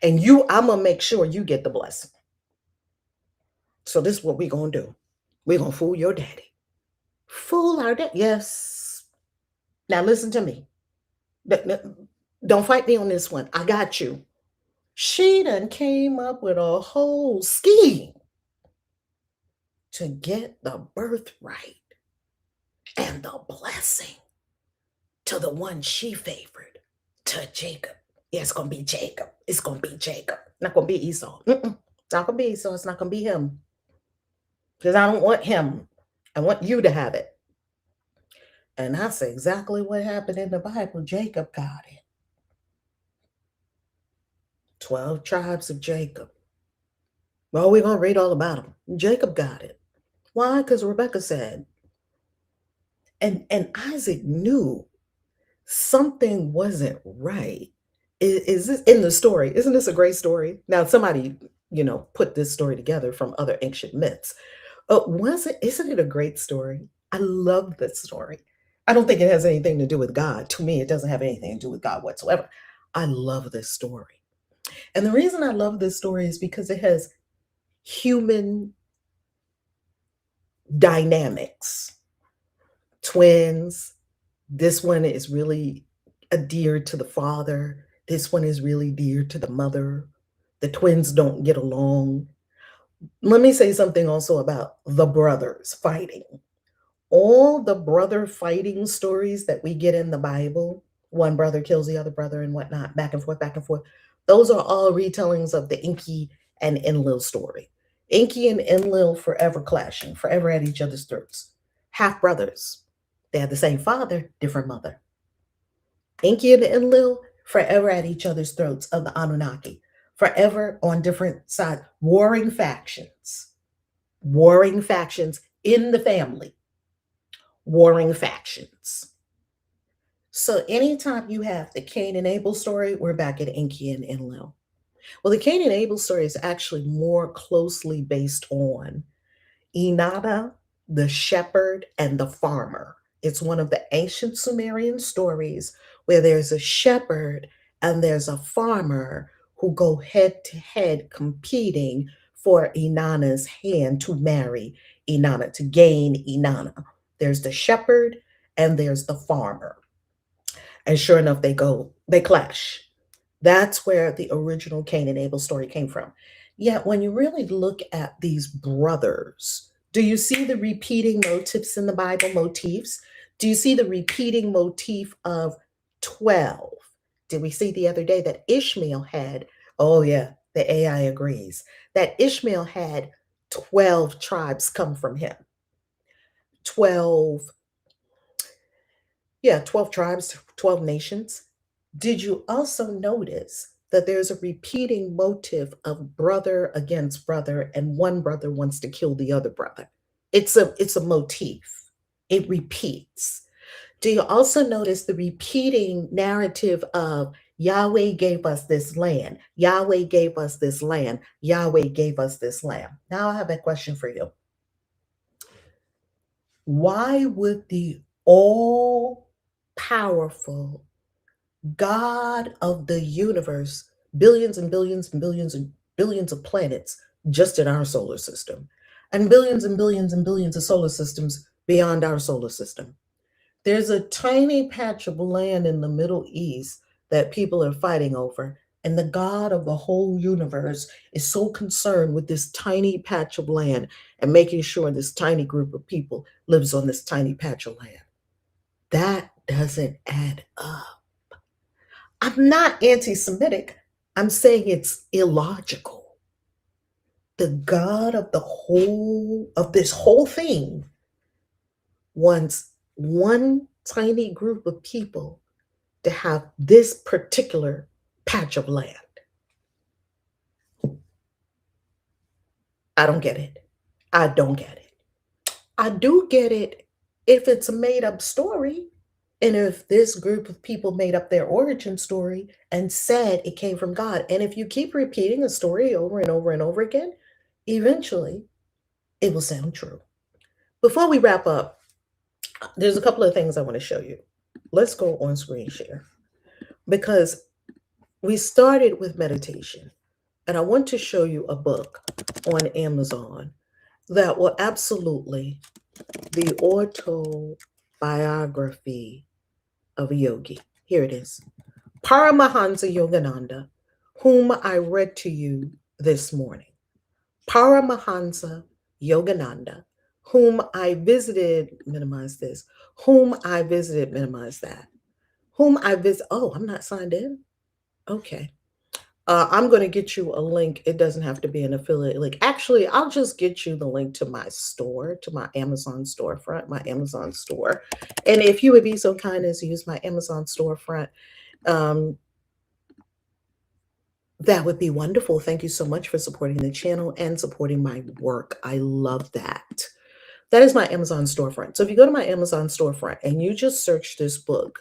And I'm gonna make sure you get the blessing. So this is what we're gonna do. We're gonna fool your daddy. Fool our daddy. Yes. Now listen to me. Don't fight me on this one. I got you. She done came up with a whole scheme to get the birthright and the blessing to the one she favored, to Jacob. Yeah, it's going to be Jacob. It's going to be Jacob. Not going to be Esau. It's not going to be Esau. It's not going to be him. Because I don't want him. I want you to have it. And that's exactly what happened in the Bible. Jacob got it. 12 tribes of Jacob. Well, we're going to read all about them. Jacob got it. Why? Because Rebecca said. And Isaac knew something wasn't right. Is this in the story? Isn't this a great story? Now, somebody, put this story together from other ancient myths. Isn't it a great story? I love this story. I don't think it has anything to do with God. To me, it doesn't have anything to do with God whatsoever. I love this story. And the reason I love this story is because it has human dynamics. Twins. This one is really dear to the father. This one is really dear to the mother. The twins don't get along. Let me say something also about the brothers fighting. All the brother fighting stories that we get in the Bible, one brother kills the other brother and whatnot, back and forth, back and forth. Those are all retellings of the Enki and Enlil story. Enki and Enlil forever clashing, forever at each other's throats. Half brothers. They had the same father, different mother. Enki and Enlil forever at each other's throats of the Anunnaki. Forever on different sides. Warring factions. Warring factions in the family. Warring factions. So anytime you have the Cain and Abel story, we're back at Enki and Enlil. Well, the Cain and Abel story is actually more closely based on Inanna, the shepherd, and the farmer. It's one of the ancient Sumerian stories where there's a shepherd and there's a farmer who go head to head competing for Inanna's hand to marry Inanna, to gain Inanna. There's the shepherd and there's the farmer. And sure enough, they clash. That's where the original Cain and Abel story came from. Yet when you really look at these brothers, do you see the repeating motifs in the Bible, motifs? Do you see the repeating motif of 12? Did we see the other day that Ishmael had, oh yeah, the AI agrees, that Ishmael had 12 tribes come from him. 12 tribes, 12 nations. Did you also notice that there's a repeating motif of brother against brother, and one brother wants to kill the other brother? It's a motif. It repeats. Do you also notice the repeating narrative of Yahweh gave us this land, Yahweh gave us this land, Yahweh gave us this land? Now I have a question for you. Why would the all-powerful God of the universe, billions and billions and billions and billions of planets just in our solar system, and billions and billions and billions of solar systems beyond our solar system, there's a tiny patch of land in the Middle East that people are fighting over, and the God of the whole universe is so concerned with this tiny patch of land and making sure this tiny group of people lives on this tiny patch of land. That doesn't add up. I'm not anti-Semitic. I'm saying it's illogical. The God of this whole thing wants one tiny group of people to have this particular patch of land. I don't get it. I don't get it. I do get it if it's a made-up story. And if this group of people made up their origin story and said it came from God, and if you keep repeating a story over and over and over again, eventually it will sound true. Before we wrap up, there's a couple of things I want to show you. Let's go on screen share. because we started with meditation. And I want to show you a book on Amazon that will absolutely the autobiography of a yogi. Here it is. Paramahansa Yogananda, whom I read to you this morning. Paramahansa Yogananda, whom I visited, minimize this, whom I visited, minimize that, whom I visit. Oh, I'm not signed in? Okay. I'm going to get you a link. It doesn't have to be an affiliate link. Actually, I'll just get you the link to my store, to my Amazon storefront, my Amazon store. And if you would be so kind as to use my Amazon storefront, um, that would be wonderful. Thank you so much for supporting the channel and supporting my work. I love that. That is my Amazon storefront. So if you go to my Amazon storefront and you just search this book,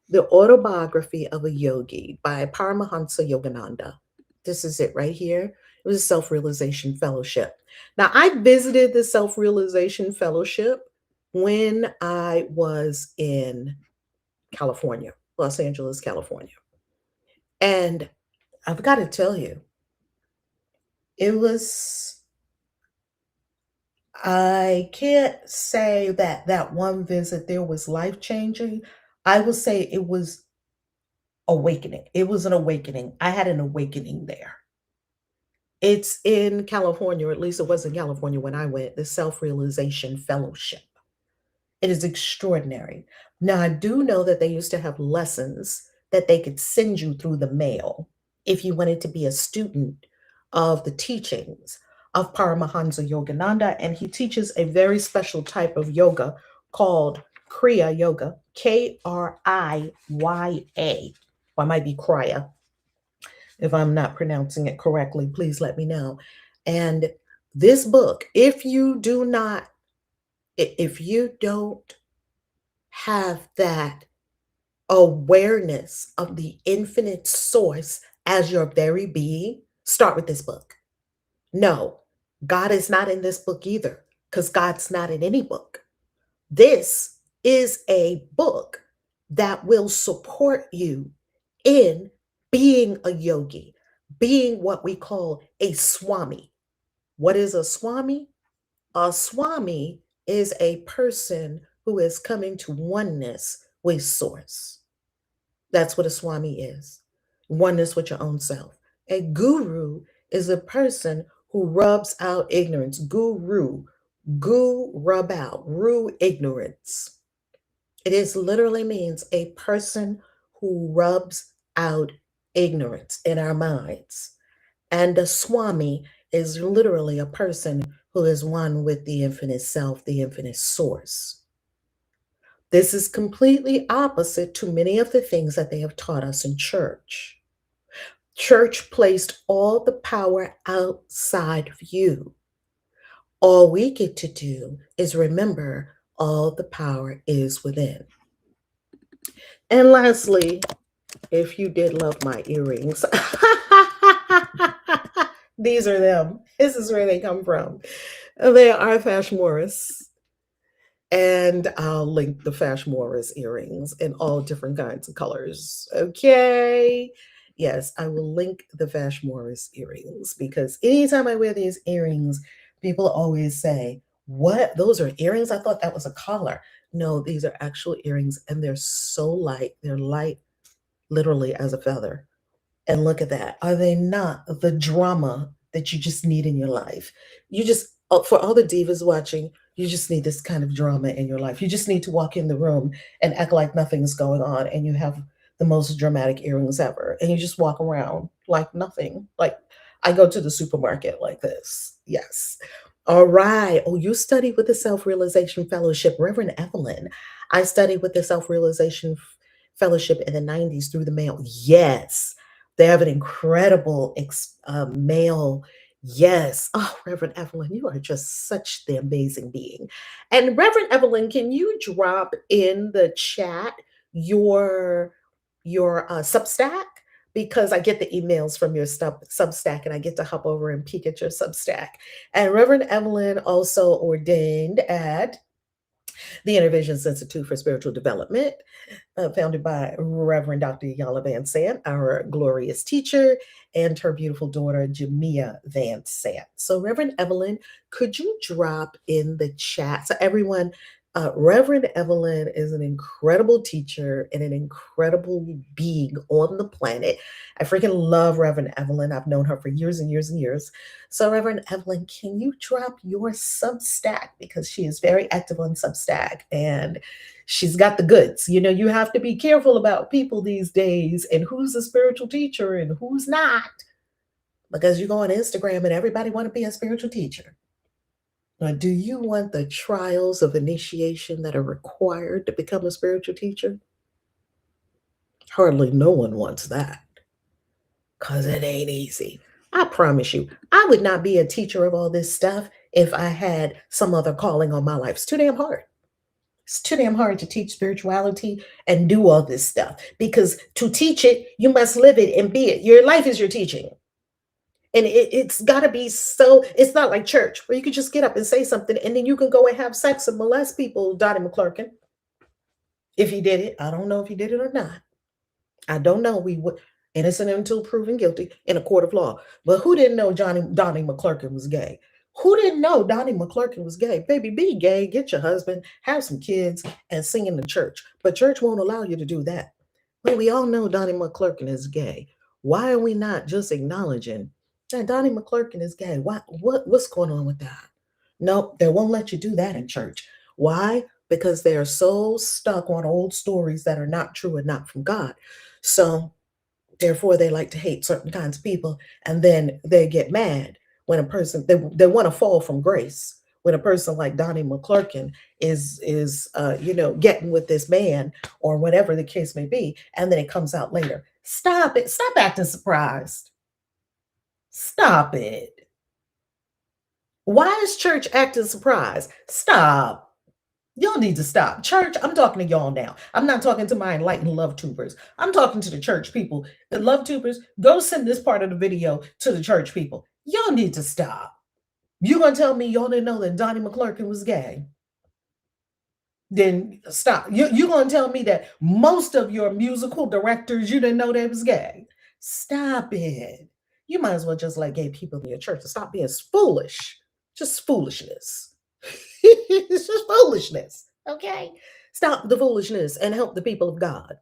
The Autobiography of a Yogi by Paramahansa Yogananda. This is it right here. It was a self-realization fellowship. Now, I visited the self-realization fellowship when I was in California, Los Angeles, California. And I've got to tell you, it was, I can't say that that one visit there was life-changing. I would say it was awakening. It was an awakening. I had an awakening there. It's in California, or at least it was in California when I went, the Self Realization Fellowship. It is extraordinary. Now, I do know that they used to have lessons that they could send you through the mail if you wanted to be a student of the teachings of Paramahansa Yogananda. And he teaches a very special type of yoga called Kriya Yoga, Kriya. Or it might be Kriya. If I'm not pronouncing it correctly, please let me know. And this book, if you don't have that awareness of the infinite source as your very being, start with this book. No, God is not in this book either, because God's not in any book. This is a book that will support you in being a yogi, being what we call a swami. What is a swami? A swami is a person who is coming to oneness with source. That's what a swami is, oneness with your own self. A guru is a person who rubs out ignorance. Rub out, ru, ignorance. It is literally means a person who rubs out ignorance in our minds. And a swami is literally a person who is one with the infinite self, the infinite source. This is completely opposite to many of the things that they have taught us in church. Church placed all the power outside of you. All we get to do is remember all the power is within. And lastly, if you did love my earrings, these are them. This is where they come from. They are Fash Morris. And I'll link the Fash Morris earrings in all different kinds of colors. Okay. Yes, I will link the Fash Morris earrings because anytime I wear these earrings, people always say, "What? Those are earrings? I thought that was a collar." No, these are actual earrings and they're so light. They're light literally as a feather. And look at that. Are they not the drama that you just need in your life? You just, for all the divas watching, you just need this kind of drama in your life. You just need to walk in the room and act like nothing's going on and you have the most dramatic earrings ever. And you just walk around like nothing. Like I go to the supermarket like this. Yes. All right. Oh, you studied with the Self Realization Fellowship, Reverend Evelyn. I studied with the Self Realization Fellowship in the 90s through the mail. Yes. They have an incredible mail. Yes. Oh, Reverend Evelyn, you are just such the amazing being. And Reverend Evelyn, can you drop in the chat your Substack? Because I get the emails from your Substack and I get to hop over and peek at your Substack. And Reverend Evelyn also ordained at The Interventions Institute for Spiritual Development, founded by Reverend Dr. Yala Van Sant, our glorious teacher, and her beautiful daughter, Jamia Van Sant. So, Reverend Evelyn, could you drop in the chat? So, everyone, Reverend Evelyn is an incredible teacher and an incredible being on the planet. I freaking love Reverend Evelyn. I've known her for years and years and years. So, Reverend Evelyn, can you drop your Substack? Because she is very active on Substack and she's got the goods. You know, you have to be careful about people these days and who's a spiritual teacher and who's not. Because you go on Instagram and everybody want to be a spiritual teacher. Now, do you want the trials of initiation that are required to become a spiritual teacher? Hardly no one wants that. Because it ain't easy. I promise you, I would not be a teacher of all this stuff if I had some other calling on my life. It's too damn hard. It's too damn hard to teach spirituality and do all this stuff because to teach it, you must live it and be it. Your life is your teaching. And it's got to be so, it's not like church where you could just get up and say something and then you can go and have sex and molest people, Donnie MucClurkin. If he did it, I don't know if he did it or not. I don't know. We would innocent until proven guilty in a court of law. But who didn't know Donnie MucClurkin was gay? Who didn't know Donnie MucClurkin was gay? Baby, be gay, get your husband, have some kids, and sing in the church. But church won't allow you to do that. Well, we all know Donnie MucClurkin is gay. Why are we not just acknowledging that Donnie MucClurkin is gay? What's going on with that? Nope, they won't let you do that in church. Why? Because they are so stuck on old stories that are not true and not from God. So therefore, they like to hate certain kinds of people, and then they get mad when a person they want to fall from grace. When a person like Donnie MucClurkin is getting with this man or whatever the case may be, and then it comes out later. Stop it! Stop acting surprised. Stop it. Why is church acting surprised? Stop. Y'all need to stop. Church, I'm talking to y'all now. I'm not talking to my enlightened love tubers. I'm talking to the church people. The love tubers, go send this part of the video to the church people. Y'all need to stop. You gonna tell me y'all didn't know that Donnie MucClurkin was gay? Then stop. You gonna tell me that most of your musical directors, you didn't know they was gay? Stop it. You might as well just let gay people in your church and stop being foolish. Just foolishness. It's just foolishness. Okay? Stop the foolishness and help the people of God.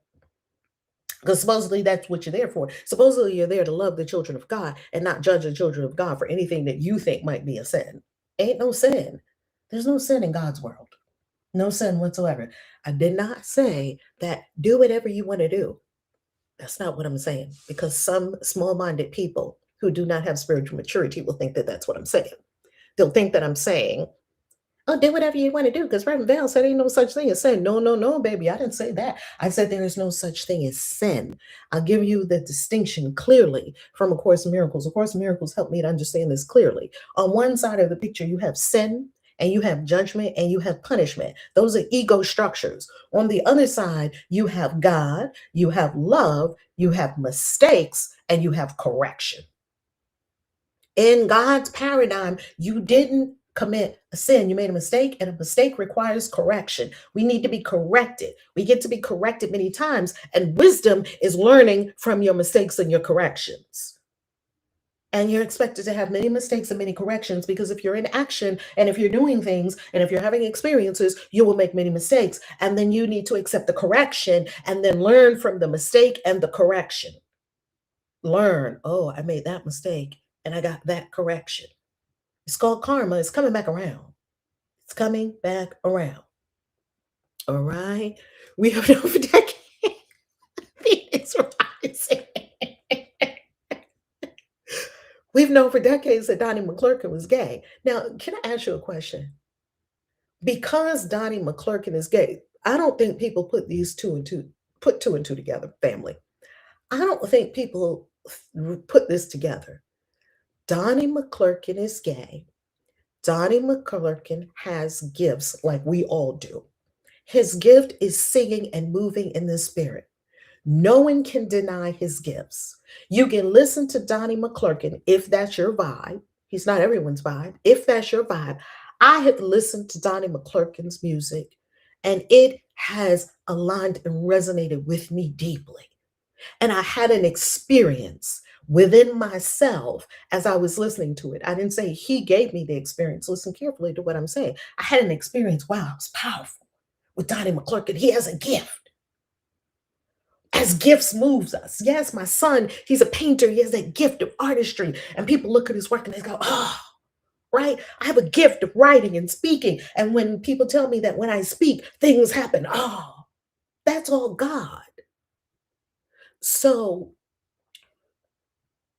Because supposedly that's what you're there for. Supposedly you're there to love the children of God and not judge the children of God for anything that you think might be a sin. Ain't no sin. There's no sin in God's world. No sin whatsoever. I did not say that do whatever you want to do. That's not what I'm saying. Because some small-minded people who do not have spiritual maturity will think that that's what I'm saying. They'll think that I'm saying, oh, do whatever you want to do, because Reverend Val said ain't no such thing as sin. No, baby, I didn't say that. I said there is no such thing as sin. I'll give you the distinction clearly from A Course in Miracles. A Course in Miracles helped me to understand this clearly. On one side of the picture, you have sin, and you have judgment, and you have punishment. Those are ego structures. On the other side, you have God, you have love, you have mistakes, and you have correction. In God's paradigm, you didn't commit a sin. You made a mistake, and a mistake requires correction. We need to be corrected. We get to be corrected many times, and wisdom is learning from your mistakes and your corrections. And you're expected to have many mistakes and many corrections, because if you're in action and if you're doing things and if you're having experiences, you will make many mistakes. And then you need to accept the correction and then learn from the mistake and the correction. Learn, oh, I made that mistake and I got that correction. It's called karma. It's coming back around. It's coming back around. All right. We have known for decades. Phoenix rising. We've known for decades that Donnie MucClurkin was gay. Now, can I ask you a question? Because Donnie MucClurkin is gay, I don't think people put two and two together, family. I don't think people put this together. Donnie MucClurkin is gay. Donnie MucClurkin has gifts like we all do. His gift is singing and moving in the spirit. No one can deny his gifts. You can listen to Donnie MucClurkin if that's your vibe. He's not everyone's vibe. If that's your vibe, I have listened to Donnie MucClurkin's music And it has aligned and resonated with me deeply. And I had an experience within myself as I was listening to it. I didn't say he gave me the experience. Listen carefully to what I'm saying. I had an experience. Wow, it's powerful with Donnie MucClurkin. He has a gift. As gifts moves us. Yes, my son, he's a painter. He has that gift of artistry. And people look at his work and they go, oh, right? I have a gift of writing and speaking. And when people tell me that when I speak, things happen, oh, that's all God. So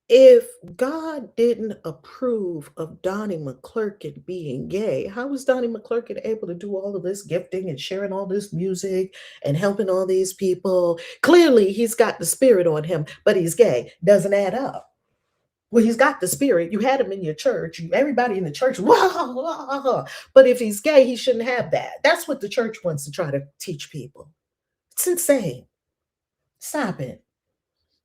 if God didn't approve of Donnie McClurkin being gay, how was Donnie McClurkin able to do all of this gifting and sharing all this music and helping all these people? Clearly, he's got the spirit on him, but he's gay. Doesn't add up. Well, he's got the spirit. You had him in your church. Everybody in the church, wah, wah, wah. But if he's gay, he shouldn't have that. That's what the church wants to try to teach people. It's insane. Stop it.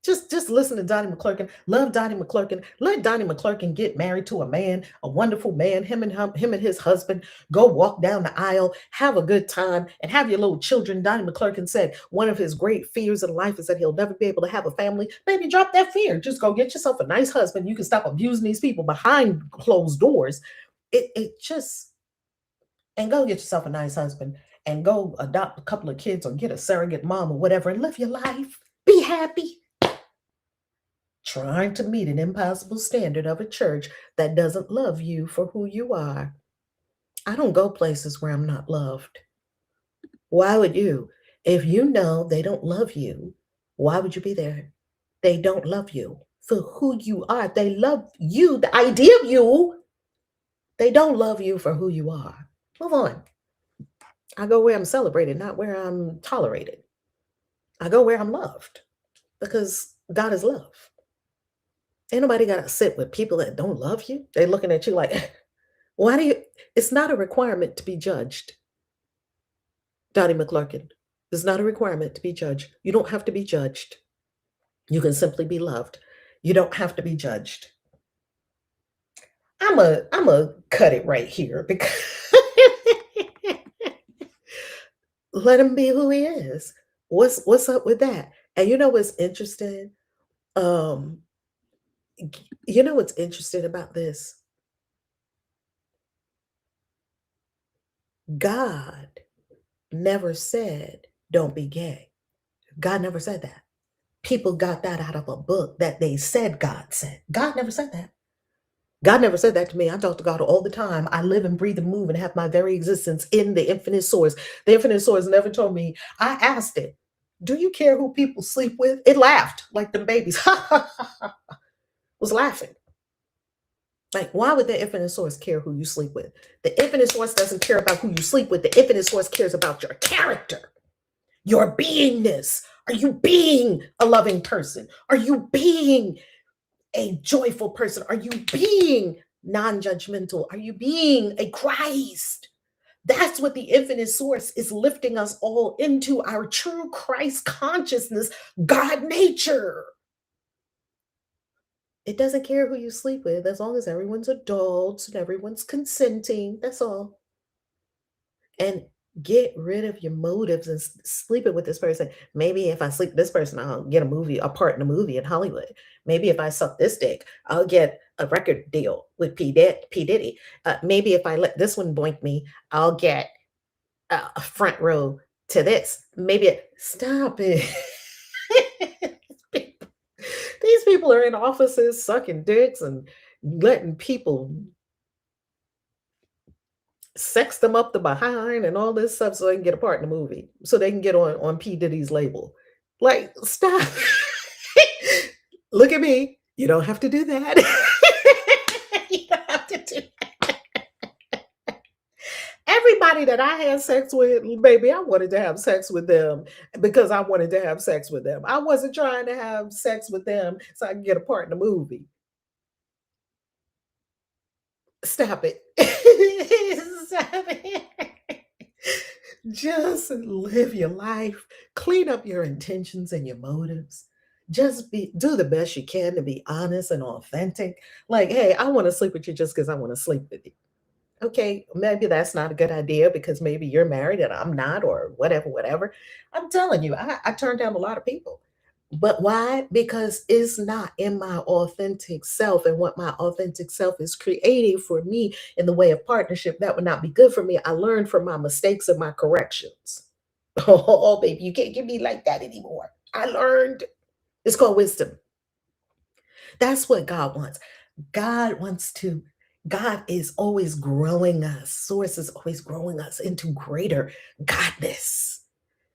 Just listen to Donnie McClurkin. Love Donnie McClurkin. Let Donnie McClurkin get married to a man, a wonderful man. Him and his husband go walk down the aisle, have a good time, and have your little children. Donnie McClurkin said one of his great fears in life is that he'll never be able to have a family. Baby, drop that fear. Just go get yourself a nice husband. You can stop abusing these people behind closed doors. It just and go get yourself a nice husband and go adopt a couple of kids or get a surrogate mom or whatever and live your life. Be happy. Trying to meet an impossible standard of a church that doesn't love you for who you are. I don't go places where I'm not loved. Why would you? If you know they don't love you, why would you be there? They don't love you for who you are. They love you, the idea of you. They don't love you for who you are. Move on. I go where I'm celebrated, not where I'm tolerated. I go where I'm loved because God is love. Ain't nobody got to sit with people that don't love you. They're looking at you like, why do you? It's not a requirement to be judged. Donnie McClurkin, it's not a requirement to be judged. You don't have to be judged. You can simply be loved. You don't have to be judged. I'm a cut it right here because let him be who he is. What's up with that? And you know what's interesting? Um, you know what's interesting about this? God never said, don't be gay. God never said that. People got that out of a book that they said God said. God never said that. God never said that to me. I talk to God all the time. I live and breathe and move and have my very existence in the infinite source. The infinite source never told me. I asked it, do you care who people sleep with? It laughed like them babies. Was laughing. Like, why would the infinite source care who you sleep with? The infinite source doesn't care about who you sleep with. The infinite source cares about your character, your beingness. Are you being a loving person? Are you being a joyful person? Are you being non-judgmental? Are you being a Christ? That's what the infinite source is lifting us all into, our true Christ consciousness, God nature. It doesn't care who you sleep with as long as everyone's adults and everyone's consenting. That's all. And get rid of your motives and sleeping with this person. Maybe if I sleep with this person, I'll get a part in a movie in Hollywood. Maybe if I suck this dick, I'll get a record deal with P. Diddy. Maybe if I let this one boink me, I'll get a front row to this. Stop it. These people are in offices sucking dicks and letting people sex them up the behind and all this stuff so they can get a part in the movie, so they can get on P. Diddy's label. Like, stop. Look at me. You don't have to do that. You don't have to do that. Everybody that I had sex with, baby, I wanted to have sex with them because I wanted to have sex with them. I wasn't trying to have sex with them so I can get a part in the movie. Stop it. Stop it. Just live your life. Clean up your intentions and your motives. Just do the best you can to be honest and authentic. Like, hey, I want to sleep with you just because I want to sleep with you. Okay, maybe that's not a good idea because maybe you're married and I'm not, or whatever, whatever. I'm telling you, I turned down a lot of people. But why? Because it's not in my authentic self, and what my authentic self is creating for me in the way of partnership, that would not be good for me. I learned from my mistakes and my corrections. Oh, baby, you can't give me like that anymore. I learned. It's called wisdom. That's what God wants. God wants to, God is always growing us. Source is always growing us into greater godness.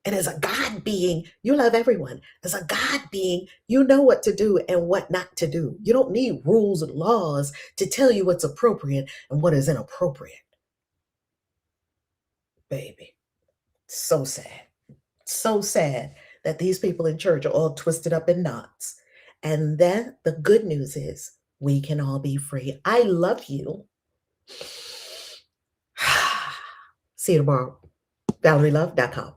And as a God being, you love everyone. As a God being, you know what to do and what not to do. You don't need rules and laws to tell you what's appropriate and what is inappropriate. Baby, so sad. So sad that these people in church are all twisted up in knots. And then the good news is we can all be free. I love you. See you tomorrow. ValerieLove.com.